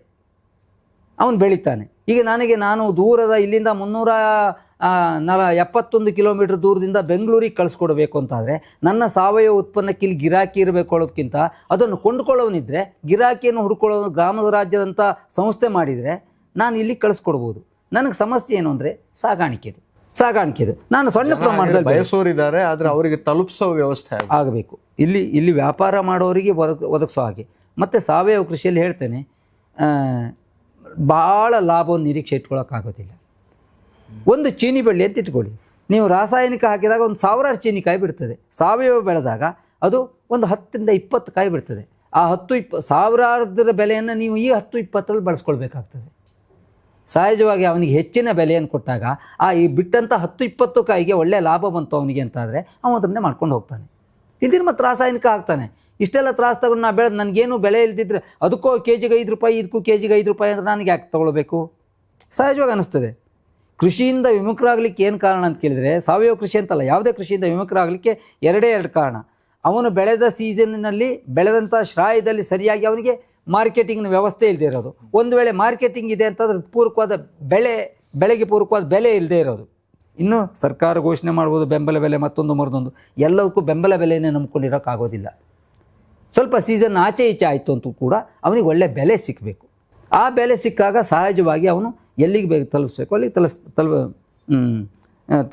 ಅವನು ಬೆಳೀತಾನೆ. ಈಗ ನಾನು ದೂರದ ಇಲ್ಲಿಂದ 371 ಕಿಲೋಮೀಟ್ರ್ ದೂರದಿಂದ ಬೆಂಗಳೂರಿಗೆ ಕಳಿಸ್ಕೊಡ್ಬೇಕು ಅಂತಾದರೆ ನನ್ನ ಸಾವಯವ ಉತ್ಪನ್ನಕ್ಕೆ ಇಲ್ಲಿ ಗಿರಾಕಿ ಇರಬೇಕು ಅನ್ನೋದಕ್ಕಿಂತ ಅದನ್ನು ಕೊಂಡುಕೊಳ್ಳೋನಿದ್ರೆ ಗಿರಾಕಿಯನ್ನು ಹುಡ್ಕೊಳ್ಳೋದು ಗ್ರಾಮದ ರಾಜ್ಯದಂಥ ಸಂಸ್ಥೆ ಮಾಡಿದರೆ ನಾನು ಇಲ್ಲಿ ಕಳಿಸ್ಕೊಡ್ಬೋದು. ನನಗೆ ಸಮಸ್ಯೆ ಏನು ಅಂದರೆ ಸಾಗಾಣಿಕೆದು. ನಾನು ಸಣ್ಣ ಪ್ರಮಾಣದಲ್ಲಿ ಬಯಸೋರಿದ್ದಾರೆ, ಆದರೆ ಅವರಿಗೆ ತಲುಪಿಸೋ ವ್ಯವಸ್ಥೆ ಆಗಬೇಕು. ಇಲ್ಲಿ ವ್ಯಾಪಾರ ಮಾಡೋರಿಗೆ ಒದಗಿಸೋ ಹಾಗೆ. ಮತ್ತು ಸಾವಯವ ಕೃಷಿಯಲ್ಲಿ ಹೇಳ್ತೇನೆ, ಭಾಳ ಲಾಭವನ್ನು ನಿರೀಕ್ಷೆ ಇಟ್ಕೊಳ್ಳೋಕ್ಕಾಗೋದಿಲ್ಲ. ಒಂದು ಚೀನಿ ಬಳ್ಳಿ ಅಂತ ಇಟ್ಕೊಳ್ಳಿ, ನೀವು ರಾಸಾಯನಿಕ ಹಾಕಿದಾಗ ಒಂದು 1000 ಚೀನಿಕಾಯಿ ಬಿಡ್ತದೆ. ಸಾವಯವ ಬೆಳೆದಾಗ ಅದು ಒಂದು 10ರಿಂದ 20 ಕಾಯಿ ಬಿಡ್ತದೆ. ಆ 10-20 ಸಾವಿರಾರು ಬೆಲೆಯನ್ನು ನೀವು ಈ 10-20ರಲ್ಲಿ ಬಳಸ್ಕೊಳ್ಬೇಕಾಗ್ತದೆ. ಸಹಜವಾಗಿ ಅವನಿಗೆ ಹೆಚ್ಚಿನ ಬೆಲೆಯನ್ನು ಕೊಟ್ಟಾಗ ಈ ಬಿಟ್ಟಂಥ 10-20 ಕಾಯಿಗೆ ಒಳ್ಳೆಯ ಲಾಭ ಬಂತು ಅವನಿಗೆ ಅಂತಾದರೆ ಅವನು ಅದನ್ನೇ ಮಾಡ್ಕೊಂಡು ಹೋಗ್ತಾನೆ. ಇಲ್ದಿನ ಮತ್ತು ರಾಸಾಯನಿಕ ಹಾಕ್ತಾನೆ. ಇಷ್ಟೆಲ್ಲ ತ್ರಾಸು ತಗೊಂಡು ನಾ ಬೆಳೆದು ನನಗೇನು ಬೆಲೆ ಇಲ್ದಿದ್ರೆ ಅದಕ್ಕೂ ಕೆಜಿಗೆ 5 ರೂಪಾಯಿ, ಇದಕ್ಕೂ ಕೆಜಿಗೆ 5 ರೂಪಾಯಿ ಅಂದರೆ ನನಗೆ ಯಾಕೆ ತೊಗೊಳ್ಬೇಕು? ಸಹಜವಾಗಿ ಅನ್ನಿಸ್ತದೆ. ಕೃಷಿಯಿಂದ ವಿಮುಖರಾಗಲಿಕ್ಕೆ ಏನು ಕಾರಣ ಅಂತ ಕೇಳಿದರೆ, ಸಾವಯವ ಕೃಷಿ ಅಂತಲ್ಲ, ಯಾವುದೇ ಕೃಷಿಯಿಂದ ವಿಮುಖರಾಗಲಿಕ್ಕೆ 2 ಕಾರಣ. ಅವನು ಬೆಳೆದ ಸೀಸನ್ನಲ್ಲಿ ಬೆಳೆದಂಥ ಶ್ರಾಯದಲ್ಲಿ ಸರಿಯಾಗಿ ಅವನಿಗೆ ಮಾರ್ಕೆಟಿಂಗ್ನ ವ್ಯವಸ್ಥೆ ಇಲ್ಲದೆ ಇರೋದು. ಒಂದು ವೇಳೆ ಮಾರ್ಕೆಟಿಂಗ್ ಇದೆ ಅಂತಂದ್ರೆ ಪೂರಕವಾದ ಬೆಳೆಗೆ ಪೂರಕವಾದ ಬೆಲೆ ಇಲ್ಲದೆ ಇರೋದು. ಇನ್ನು ಸರ್ಕಾರ ಘೋಷಣೆ ಮಾಡ್ಬೋದು ಬೆಂಬಲ ಬೆಲೆ, ಮತ್ತೊಂದು ಮರದೊಂದು, ಎಲ್ಲದಕ್ಕೂ ಬೆಂಬಲ ಬೆಲೆನೇ ನಂಬ್ಕೊಂಡಿರೋಕ್ಕಾಗೋದಿಲ್ಲ. ಸ್ವಲ್ಪ ಸೀಸನ್ ಆಚೆ ಈಚೆ ಆಯಿತು ಅಂತೂ ಕೂಡ ಅವನಿಗೆ ಒಳ್ಳೆ ಬೆಲೆ ಸಿಕ್ಕಬೇಕು. ಆ ಬೆಲೆ ಸಿಕ್ಕಾಗ ಸಹಜವಾಗಿ ಅವನು ಎಲ್ಲಿಗೆ ತಲುಪಿಸ್ಬೇಕು ಅಲ್ಲಿಗೆ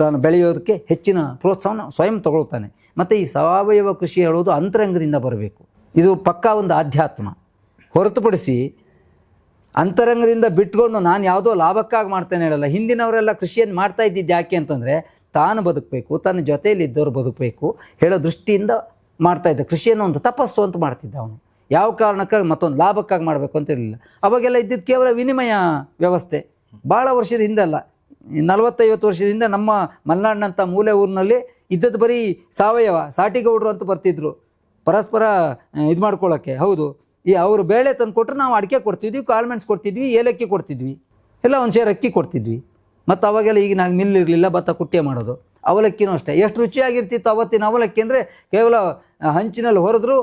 ತಾನು ಬೆಳೆಯೋದಕ್ಕೆ ಹೆಚ್ಚಿನ ಪ್ರೋತ್ಸಾಹನ ಸ್ವಯಂ ತಗೊಳ್ತಾನೆ. ಮತ್ತು ಈ ಸಾವಯವ ಕೃಷಿ ಹೇಳೋದು ಅಂತರಂಗದಿಂದ ಬರಬೇಕು. ಇದು ಪಕ್ಕಾ ಒಂದು ಆಧ್ಯಾತ್ಮ. ಹೊರತುಪಡಿಸಿ ಅಂತರಂಗದಿಂದ ಬಿಟ್ಕೊಂಡು ನಾನು ಯಾವುದೋ ಲಾಭಕ್ಕಾಗಿ ಮಾಡ್ತೇನೆ ಹೇಳಲ್ಲ. ಹಿಂದಿನವರೆಲ್ಲ ಕೃಷಿಯನ್ನು ಮಾಡ್ತಾ ಇದ್ದಿದ್ದು ಯಾಕೆ ಅಂತಂದರೆ ತಾನು ಬದುಕಬೇಕು, ತನ್ನ ಜೊತೆಯಲ್ಲಿ ಇದ್ದವರು ಬದುಕಬೇಕು ಹೇಳೋ ದೃಷ್ಟಿಯಿಂದ ಮಾಡ್ತಾಯಿದ್ದ. ಕೃಷಿಯನ್ನು ಒಂದು ತಪಸ್ಸು ಅಂತ ಮಾಡ್ತಿದ್ದ ಅವನು. ಯಾವ ಕಾರಣಕ್ಕಾಗಿ ಮತ್ತೊಂದು ಲಾಭಕ್ಕಾಗಿ ಮಾಡಬೇಕು ಅಂತ ಇರಲಿಲ್ಲ. ಅವಾಗೆಲ್ಲ ಇದ್ದಿದ್ದು ಕೇವಲ ವಿನಿಮಯ ವ್ಯವಸ್ಥೆ. ಭಾಳ ವರ್ಷದ ಹಿಂದೆ ಅಲ್ಲ, 40-50 ವರ್ಷದಿಂದ ನಮ್ಮ ಮಲೆನಾಡಿನಂಥ ಮೂಲೆ ಊರಿನಲ್ಲಿ ಇದ್ದದ್ದು ಬರೀ ಸಾವಯವ ಸಾಟಿಗೌಡರು ಅಂತ ಬರ್ತಿದ್ರು ಪರಸ್ಪರ ಇದು ಮಾಡ್ಕೊಳ್ಳೋಕ್ಕೆ. ಹೌದು, ಅವರು ಬೇಳೆ ತಂದು ಕೊಟ್ಟರೆ ನಾವು ಅಡಿಕೆ ಕೊಡ್ತಿದ್ವಿ, ಕಾಳುಮೆಣಸು ಕೊಡ್ತಿದ್ವಿ, ಏಲಕ್ಕಿ ಕೊಡ್ತಿದ್ವಿ, ಎಲ್ಲ ಒಂದು ಸೇರು ಅಕ್ಕಿ ಕೊಡ್ತಿದ್ವಿ. ಮತ್ತು ಅವಾಗೆಲ್ಲ ಈಗ ನಾವು ಮಿಲ್ ಇರಲಿಲ್ಲ, ಭತ್ತ ಕುಟ್ಟೆ ಮಾಡೋದು. ಅವಲಕ್ಕಿನೂ ಅಷ್ಟೇ. ಎಷ್ಟು ರುಚಿಯಾಗಿರ್ತಿತ್ತು ಅವತ್ತಿನ ಅವಲಕ್ಕಿ ಅಂದರೆ ಕೇವಲ ಹಂಚಿನಲ್ಲಿ ಹೊರದ್ರು,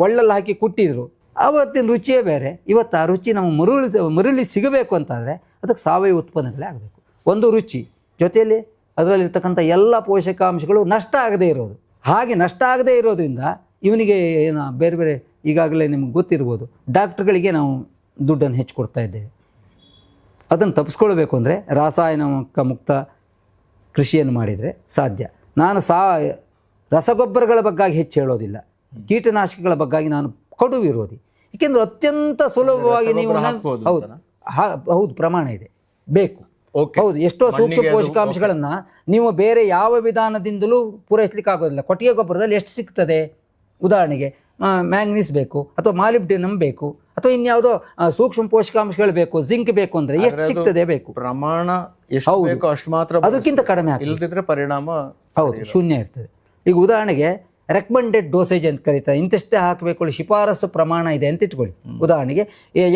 ಒಳ್ಳಲ್ಲಿ ಹಾಕಿ ಕುಟ್ಟಿದ್ರು. ಆವತ್ತಿನ ರುಚಿಯೇ ಬೇರೆ. ಇವತ್ತು ಆ ರುಚಿ ನಮ್ಮ ಮರುಳಿ ಸಿಗಬೇಕು ಅಂತಾದರೆ ಅದಕ್ಕೆ ಸಾವಯವ ಉತ್ಪನ್ನಗಳೇ ಆಗಬೇಕು. ಒಂದು ರುಚಿ ಜೊತೆಯಲ್ಲಿ ಅದರಲ್ಲಿರ್ತಕ್ಕಂಥ ಎಲ್ಲ ಪೋಷಕಾಂಶಗಳು ನಷ್ಟ ಆಗದೇ ಇರೋದು. ಹಾಗೆ ನಷ್ಟ ಆಗದೇ ಇರೋದ್ರಿಂದ ಇವನಿಗೆ ಏನು ಬೇರೆ ಬೇರೆ ಈಗಾಗಲೇ ನಿಮ್ಗೆ ಗೊತ್ತಿರ್ಬೋದು, ಡಾಕ್ಟ್ರುಗಳಿಗೆ ನಾವು ದುಡ್ಡನ್ನು ಹೆಚ್ಚು ಕೊಡ್ತಾ ಇದ್ದೇವೆ. ಅದನ್ನು ತಪ್ಪಿಸ್ಕೊಳ್ಬೇಕು ಅಂದರೆ ರಾಸಾಯನ ಮುಕ್ತ ಕೃಷಿಯನ್ನು ಮಾಡಿದರೆ ಸಾಧ್ಯ. ನಾನು ರಸಗೊಬ್ಬರಗಳ ಬಗ್ಗಾಗಿ ಹೆಚ್ಚು ಹೇಳೋದಿಲ್ಲ, ಕೀಟನಾಶಕಗಳ ಬಗ್ಗಾಗಿ ನಾನು ಕಡು ವಿರೋಧಿ. ಏಕೆಂದರೆ ಅತ್ಯಂತ ಸುಲಭವಾಗಿ ನೀವು ಹೌದು ಪ್ರಮಾಣ ಇದೆ, ಬೇಕು. ಹೌದು, ಎಷ್ಟೋ ಸೂಕ್ಷ್ಮ ಪೋಷಕಾಂಶಗಳನ್ನು ನೀವು ಬೇರೆ ಯಾವ ವಿಧಾನದಿಂದಲೂ ಪೂರೈಸಲಿಕ್ಕೆ ಆಗೋದಿಲ್ಲ. ಕೊಟ್ಟಿಗೆ ಗೊಬ್ಬರದಲ್ಲಿ ಎಷ್ಟು ಸಿಗ್ತದೆ? ಉದಾಹರಣೆಗೆ ಮ್ಯಾಂಗ್ನೀಸ್ ಬೇಕು, ಅಥವಾ ಮಾಲಿಬ್ಡಿನಮ್ ಬೇಕು, ಅಥವಾ ಇನ್ಯಾವುದೋ ಸೂಕ್ಷ್ಮ ಪೋಷಕಾಂಶಗಳು ಬೇಕು, ಜಿಂಕ್ ಬೇಕು ಅಂದರೆ ಎಷ್ಟು ಸಿಗ್ತದೆ? ಬೇಕು ಪ್ರಮಾಣ ಎಷ್ಟು ಬೇಕೋ ಅಷ್ಟು ಮಾತ್ರ, ಅದಕ್ಕಿಂತ ಕಡಿಮೆ ಇಲ್ಲದಿದ್ರೆ ಪರಿಣಾಮ ಹೌದು ಶೂನ್ಯ ಇರ್ತದೆ. ಈಗ ಉದಾಹರಣೆಗೆ ರೆಕಮೆಂಡೆಡ್ ಡೋಸೇಜ್ ಅಂತ ಕರೀತಾರೆ, ಇಂತಿಷ್ಟೇ ಹಾಕಬೇಕು, ಶಿಫಾರಸು ಪ್ರಮಾಣ ಇದೆ ಅಂತ ಇಟ್ಕೊಳ್ಳಿ. ಉದಾಹರಣೆಗೆ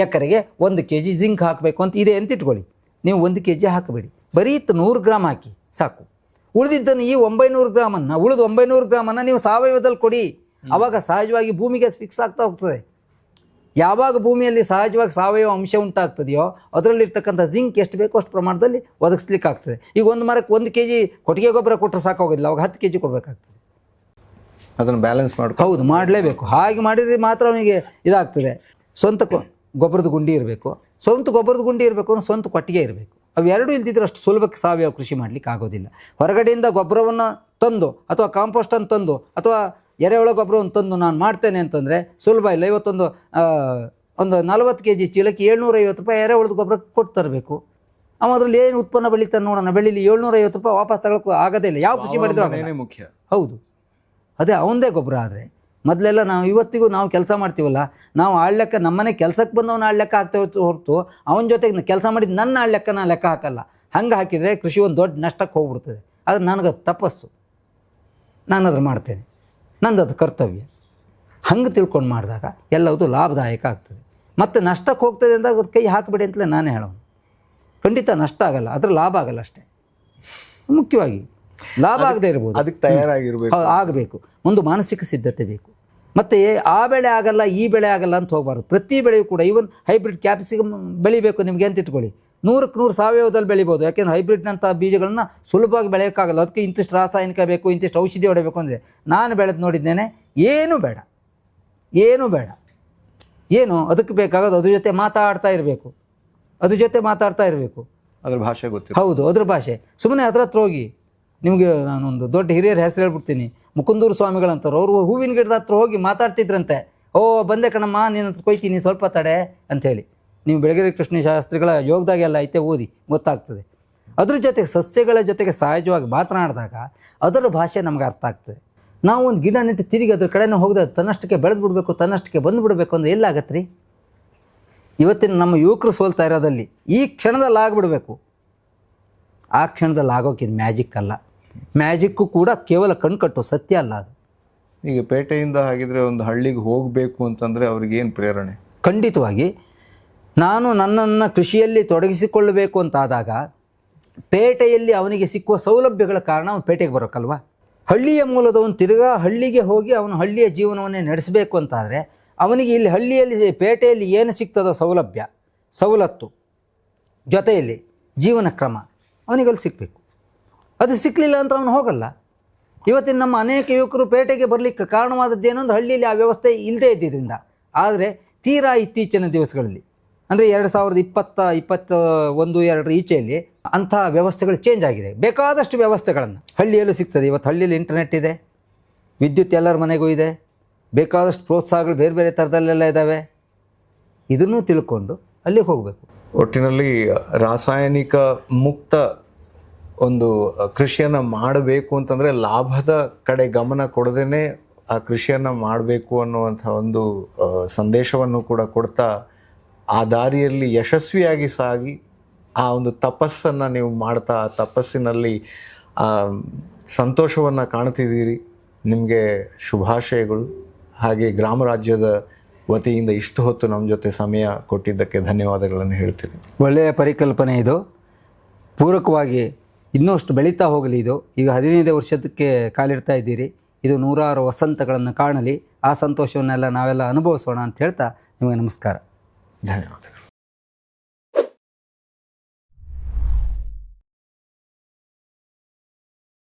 ಎಕರೆಗೆ 1 kg ಜಿಂಕ್ ಹಾಕಬೇಕು ಅಂತ ಇದೆ ಅಂತ ಇಟ್ಕೊಳ್ಳಿ. ನೀವು 1 kg ಹಾಕಬೇಡಿ, ಬರೀ 100 ಗ್ರಾಮ್ ಹಾಕಿ ಸಾಕು. ಉಳಿದಿದ್ದನ್ನು ಈ 900 ಗ್ರಾಮನ್ನು, ಉಳಿದ 900 ಗ್ರಾಮನ್ನು ನೀವು ಸಾವಯವದಲ್ಲಿ ಕೊಡಿ. ಆವಾಗ ಸಹಜವಾಗಿ ಭೂಮಿಗೆ ಫಿಕ್ಸ್ ಆಗ್ತಾ ಹೋಗ್ತದೆ. ಯಾವಾಗ ಭೂಮಿಯಲ್ಲಿ ಸಹಜವಾಗಿ ಸಾವಯವ ಅಂಶ ಉಂಟಾಗ್ತದೆಯೋ ಅದರಲ್ಲಿರ್ತಕ್ಕಂಥ ಜಿಂಕ್ ಎಷ್ಟು ಬೇಕೋ ಅಷ್ಟು ಪ್ರಮಾಣದಲ್ಲಿ ಒದಗಿಸ್ಲಿಕ್ಕೆ ಆಗ್ತದೆ. ಈಗ ಒಂದು ಮರಕ್ಕೆ 1 kg ಕೊಟ್ಟಿಗೆ ಗೊಬ್ಬರ ಕೊಟ್ಟರೆ ಸಾಕಾಗೋದಿಲ್ಲ, ಅವಾಗ 10 kg ಕೊಡಬೇಕಾಗ್ತದೆ. ಅದನ್ನು ಬ್ಯಾಲೆನ್ಸ್ ಹೌದು, ಮಾಡಲೇಬೇಕು. ಹಾಗೆ ಮಾಡಿದರೆ ಮಾತ್ರ ಅವನಿಗೆ ಇದಾಗ್ತದೆ. ಸ್ವಂತ ಗೊಬ್ಬರದ ಗುಂಡಿ ಇರಬೇಕು, ಸ್ವಂತ ಗೊಬ್ಬರದ ಗುಂಡಿ ಇರಬೇಕು, ಸ್ವಂತ ಕೊಟ್ಟಿಗೆ ಇರಬೇಕು. ಅವೆರಡೂ ಇಲ್ದಿದ್ರೆ ಅಷ್ಟು ಸುಲಭಕ್ಕೆ ಸಾವಯವ ಕೃಷಿ ಮಾಡಲಿಕ್ಕೆ ಆಗೋದಿಲ್ಲ. ಹೊರಗಡೆಯಿಂದ ಗೊಬ್ಬರವನ್ನು ತಂದು ಅಥವಾ ಕಾಂಪೋಸ್ಟನ್ನು ತಂದು ಅಥವಾ ಎರೆಹುಳ ಗೊಬ್ಬರವನ್ನು ತಂದು ನಾನು ಮಾಡ್ತೇನೆ ಅಂತಂದರೆ ಸುಲಭ ಇಲ್ಲ. ಇವತ್ತೊಂದು 40 kg ಚೀಲಕ್ಕೆ 750 ರೂಪಾಯಿ ಎರೆಹುಳದ ಗೊಬ್ಬರ ಕೊಟ್ಟು ತರಬೇಕು. ಅವ ಅದರಲ್ಲಿ ಏನು ಉತ್ಪನ್ನ ಬೆಳೀತಾನೆ ನೋಡೋಣ, ಬೆಳೀಲಿ 750 ರೂಪಾಯಿ ವಾಪಸ್ ತಗೊಳ್ಳೋಕೆ ಆಗೋದೇ ಇಲ್ಲ. ಯಾವ ಕೃಷಿ ಮಾಡಿದ್ರು ಮುಖ್ಯ. ಹೌದು, ಅದೇ ಅವನದೇ ಗೊಬ್ಬರ. ಆದರೆ ಮೊದಲೆಲ್ಲ ನಾವು ಇವತ್ತಿಗೂ ನಾವು ಕೆಲಸ ಮಾಡ್ತೀವಲ್ಲ, ನಾವು ಆಳ್ಲೆಕ್ಕ ನಮ್ಮನೆ ಕೆಲಸಕ್ಕೆ ಬಂದವನ ಆಳ್ಲೆಕ್ಕ ಹಾಕ್ತೇವೆ ಹೊರತು ಅವನ ಜೊತೆಗೆ ಕೆಲಸ ಮಾಡಿದ ನನ್ನ ಆಳ್ಲೆಕ್ಕ ನಾನು ಲೆಕ್ಕ ಹಾಕಲ್ಲ. ಹಂಗೆ ಹಾಕಿದರೆ ಕೃಷಿ ಒಂದು ದೊಡ್ಡ ನಷ್ಟಕ್ಕೆ ಹೋಗ್ಬಿಡ್ತದೆ. ಆದರೆ ನನಗದು ತಪಸ್ಸು, ನಾನು ಅದ್ರ ಮಾಡ್ತೇನೆ, ನಂದು ಅದು ಕರ್ತವ್ಯ. ಹಂಗೆ ತಿಳ್ಕೊಂಡು ಮಾಡಿದಾಗ ಎಲ್ಲವೂ ಲಾಭದಾಯಕ ಆಗ್ತದೆ. ಮತ್ತು ನಷ್ಟಕ್ಕೆ ಹೋಗ್ತದೆ ಅಂದಾಗ ಅದ್ರ ಕೈ ಹಾಕಿಬಿಡಿ ಅಂತಲೇ ನಾನೇ ಹೇಳೋನು. ಖಂಡಿತ ನಷ್ಟ ಆಗಲ್ಲ, ಅದ್ರ ಲಾಭ ಆಗಲ್ಲ ಅಷ್ಟೇ. ಮುಖ್ಯವಾಗಿ ಲಾಭ ಆಗದೆ ಇರ್ಬೋದು, ಅದಕ್ಕೆ ತಯಾರಾಗಿರ್ಬೇಕು, ಆಗಬೇಕು. ಒಂದು ಮಾನಸಿಕ ಸಿದ್ಧತೆ ಬೇಕು. ಮತ್ತು ಆ ಬೆಳೆ ಆಗಲ್ಲ ಈ ಬೆಳೆ ಆಗಲ್ಲ ಅಂತ ಹೋಗಬಾರ್ದು. ಪ್ರತಿ ಬೆಳೆಯೂ ಕೂಡ, ಈವನ್ ಹೈಬ್ರಿಡ್ ಕ್ಯಾಪ್ಸಿಕಮ್ ಬೆಳಿಬೇಕು ನಿಮಗೆ ಅಂತ ಇಟ್ಕೊಳ್ಳಿ, 100ಕ್ಕೆ 100 ಸಾವಯವದಲ್ಲಿ ಬೆಳಿಬೋದು. ಯಾಕೆಂದರೆ ಹೈಬ್ರಿಡ್ನಂಥ ಬೀಜಗಳನ್ನ ಸುಲಭವಾಗಿ ಬೆಳೆಯೋಕ್ಕಾಗಲ್ಲ. ಅದಕ್ಕೆ ಇಂತಿಷ್ಟು ರಾಸಾಯನಿಕ ಬೇಕು, ಇಂತಿಷ್ಟು ಔಷಧಿ ಹೊಡಬೇಕು ಅಂದರೆ ನಾನು ಬೆಳೆದು ನೋಡಿದ್ದೇನೆ, ಏನೂ ಬೇಡ, ಏನೂ ಬೇಡ. ಏನು ಅದಕ್ಕೆ ಬೇಕಾಗೋದು ಅದ್ರ ಜೊತೆ ಮಾತಾಡ್ತಾ ಇರಬೇಕು, ಅದ್ರ ಜೊತೆ ಮಾತಾಡ್ತಾ ಇರಬೇಕು. ಅದ್ರ ಭಾಷೆ ಗೊತ್ತಿಲ್ಲ. ಹೌದು, ಅದ್ರ ಭಾಷೆ. ಸುಮ್ಮನೆ ಅದ್ರ ಹತ್ರ ಹೋಗಿ, ನಿಮಗೆ ನಾನೊಂದು ದೊಡ್ಡ ಹಿರಿಯರ ಹೆಸರು ಹೇಳ್ಬಿಡ್ತೀನಿ, ಮುಕುಂದೂರು ಸ್ವಾಮಿಗಳಂತಾರೆ. ಅವರು ಹೂವಿನ ಗಿಡದ ಹತ್ರ ಹೋಗಿ ಮಾತಾಡ್ತಿದ್ರಂತೆ. ಓ ಬಂದೆ ಕಣಮ್ಮ, ನೀನು ಹತ್ರ ಕೊಯ್ತೀನಿ, ಸ್ವಲ್ಪ ತಡೆ ಅಂಥೇಳಿ. ನೀವು ಬೆಳಗೆರೆ ಕೃಷ್ಣ ಶಾಸ್ತ್ರಿಗಳ ಯೋಗದಾಗೆಲ್ಲ ಐತೆ, ಓದಿ ಗೊತ್ತಾಗ್ತದೆ. ಅದ್ರ ಜೊತೆಗೆ ಸಸ್ಯಗಳ ಜೊತೆಗೆ ಸಹಜವಾಗಿ ಮಾತನಾಡಿದಾಗ ಅದರ ಭಾಷೆ ನಮ್ಗೆ ಅರ್ಥ ಆಗ್ತದೆ. ನಾವು ಒಂದು ಗಿಡ ನೆಟ್ಟು ತಿರುಗಿ ಅದ್ರ ಕಡೆನೇ ಹೋಗದೆ ತನ್ನಷ್ಟಕ್ಕೆ ಬೆಳೆದು ಬಿಡಬೇಕು, ತನ್ನಷ್ಟಕ್ಕೆ ಬಂದು ಬಿಡಬೇಕು ಅಂದ್ರೆ ಎಲ್ಲಾಗತ್ತೆ ರೀ? ಇವತ್ತಿನ ನಮ್ಮ ಯುವಕರು ಸೋಲ್ತಾ ಇರೋದಲ್ಲಿ ಈ ಕ್ಷಣದಲ್ಲಿ ಆಗಿಬಿಡಬೇಕು. ಆ ಕ್ಷಣದಲ್ಲಿ ಆಗೋಕ್ಕಿದು ಮ್ಯಾಜಿಕ್ ಅಲ್ಲ. ಮ್ಯಾಜಿಕ್ಕು ಕೂಡ ಕೇವಲ ಕಣ್ಕಟ್ಟು ಸತ್ಯ ಅಲ್ಲ ಅದು. ಈಗ ಪೇಟೆಯಿಂದ ಹಾಗಿದ್ರೆ ಒಂದು ಹಳ್ಳಿಗೆ ಹೋಗಬೇಕು ಅಂತಂದರೆ ಅವ್ರಿಗೇನು ಪ್ರೇರಣೆ? ಖಂಡಿತವಾಗಿ ನಾನು ನನ್ನನ್ನು ಕೃಷಿಯಲ್ಲಿ ತೊಡಗಿಸಿಕೊಳ್ಳಬೇಕು ಅಂತಾದಾಗ ಪೇಟೆಯಲ್ಲಿ ಅವನಿಗೆ ಸಿಕ್ಕುವ ಸೌಲಭ್ಯಗಳ ಕಾರಣ ಅವನು ಪೇಟೆಗೆ ಬರೋಕ್ಕಲ್ವ. ಹಳ್ಳಿಯ ಮೂಲದವನು ತಿರುಗಾ ಹಳ್ಳಿಗೆ ಹೋಗಿ ಅವನು ಹಳ್ಳಿಯ ಜೀವನವನ್ನೇ ನಡೆಸಬೇಕು ಅಂತಾದರೆ ಅವನಿಗೆ ಇಲ್ಲಿ ಹಳ್ಳಿಯಲ್ಲಿ ಪೇಟೆಯಲ್ಲಿ ಏನು ಸಿಗ್ತದೋ ಸೌಲಭ್ಯ, ಸವಲತ್ತು, ಜೊತೆಯಲ್ಲಿ ಜೀವನ ಕ್ರಮ ಅವನಿಗಲ್ಲಿ ಸಿಗಬೇಕು. ಅದು ಸಿಕ್ಕಲಿಲ್ಲ ಅಂತ ಅವನು ಹೋಗಲ್ಲ. ಇವತ್ತಿನ ನಮ್ಮ ಅನೇಕ ಯುವಕರು ಪೇಟೆಗೆ ಬರಲಿಕ್ಕೆ ಕಾರಣವಾದದ್ದೇನೋ ಒಂದು ಹಳ್ಳಿಯಲ್ಲಿ ಆ ವ್ಯವಸ್ಥೆ ಇಲ್ಲದೇ ಇದ್ದಿದ್ದರಿಂದ. ಆದರೆ ತೀರಾ ಇತ್ತೀಚಿನ ದಿವಸಗಳಲ್ಲಿ ಅಂದರೆ 2020-21-2 ಈಚೆಯಲ್ಲಿ ಅಂಥ ವ್ಯವಸ್ಥೆಗಳು ಚೇಂಜ್ ಆಗಿದೆ. ಬೇಕಾದಷ್ಟು ವ್ಯವಸ್ಥೆಗಳನ್ನು ಹಳ್ಳಿಯಲ್ಲೂ ಸಿಗ್ತದೆ. ಇವತ್ತು ಹಳ್ಳಿಯಲ್ಲಿ ಇಂಟರ್ನೆಟ್ ಇದೆ, ವಿದ್ಯುತ್ ಎಲ್ಲರ ಮನೆಗೂ ಇದೆ, ಬೇಕಾದಷ್ಟು ಪ್ರೋತ್ಸಾಹಗಳು ಬೇರೆ ಬೇರೆ ಥರದಲ್ಲೆಲ್ಲ ಇದ್ದಾವೆ. ಇದನ್ನೂ ತಿಳ್ಕೊಂಡು ಅಲ್ಲಿಗೆ ಹೋಗಬೇಕು. ಒಟ್ಟಿನಲ್ಲಿ ರಾಸಾಯನಿಕ ಮುಕ್ತ ಒಂದು ಕೃಷಿಯನ್ನು ಮಾಡಬೇಕು ಅಂತಂದರೆ ಲಾಭದ ಕಡೆ ಗಮನ ಕೊಡದೇ ಆ ಕೃಷಿಯನ್ನು ಮಾಡಬೇಕು ಅನ್ನುವಂಥ ಒಂದು ಸಂದೇಶವನ್ನು ಕೂಡ ಕೊಡ್ತಾ ಆ ದಾರಿಯಲ್ಲಿ ಯಶಸ್ವಿಯಾಗಿ ಸಾಗಿ ಆ ಒಂದು ತಪಸ್ಸನ್ನು ನೀವು ಮಾಡ್ತಾ ಆ ತಪಸ್ಸಿನಲ್ಲಿ ಸಂತೋಷವನ್ನು ಕಾಣ್ತಿದ್ದೀರಿ. ನಿಮಗೆ ಶುಭಾಶಯಗಳು. ಹಾಗೆ ಗ್ರಾಮ ರಾಜ್ಯದ ವತಿಯಿಂದ ಇಷ್ಟು ಹೊತ್ತು ನಮ್ಮ ಜೊತೆ ಸಮಯ ಕೊಟ್ಟಿದ್ದಕ್ಕೆ ಧನ್ಯವಾದಗಳನ್ನು ಹೇಳ್ತೀನಿ. ಒಳ್ಳೆಯ ಪರಿಕಲ್ಪನೆ ಇದು. ಪೂರಕವಾಗಿ ಇನ್ನೂ ಅಷ್ಟು ಬೆಳೀತಾ ಹೋಗಲಿ ಇದು. ಈಗ 15ನೇ ವರ್ಷಕ್ಕೆ ಕಾಲಿಡ್ತಾ ಇದ್ದೀರಿ. ಇದು 100 ವಸಂತಗಳನ್ನು ಕಾಣಲಿ. ಆ ಸಂತೋಷವನ್ನೆಲ್ಲ ನಾವೆಲ್ಲ ಅನುಭವಿಸೋಣ ಅಂತ ಹೇಳ್ತಾ ನಿಮಗೆ ನಮಸ್ಕಾರ. ಧನ್ಯವಾದಗಳು.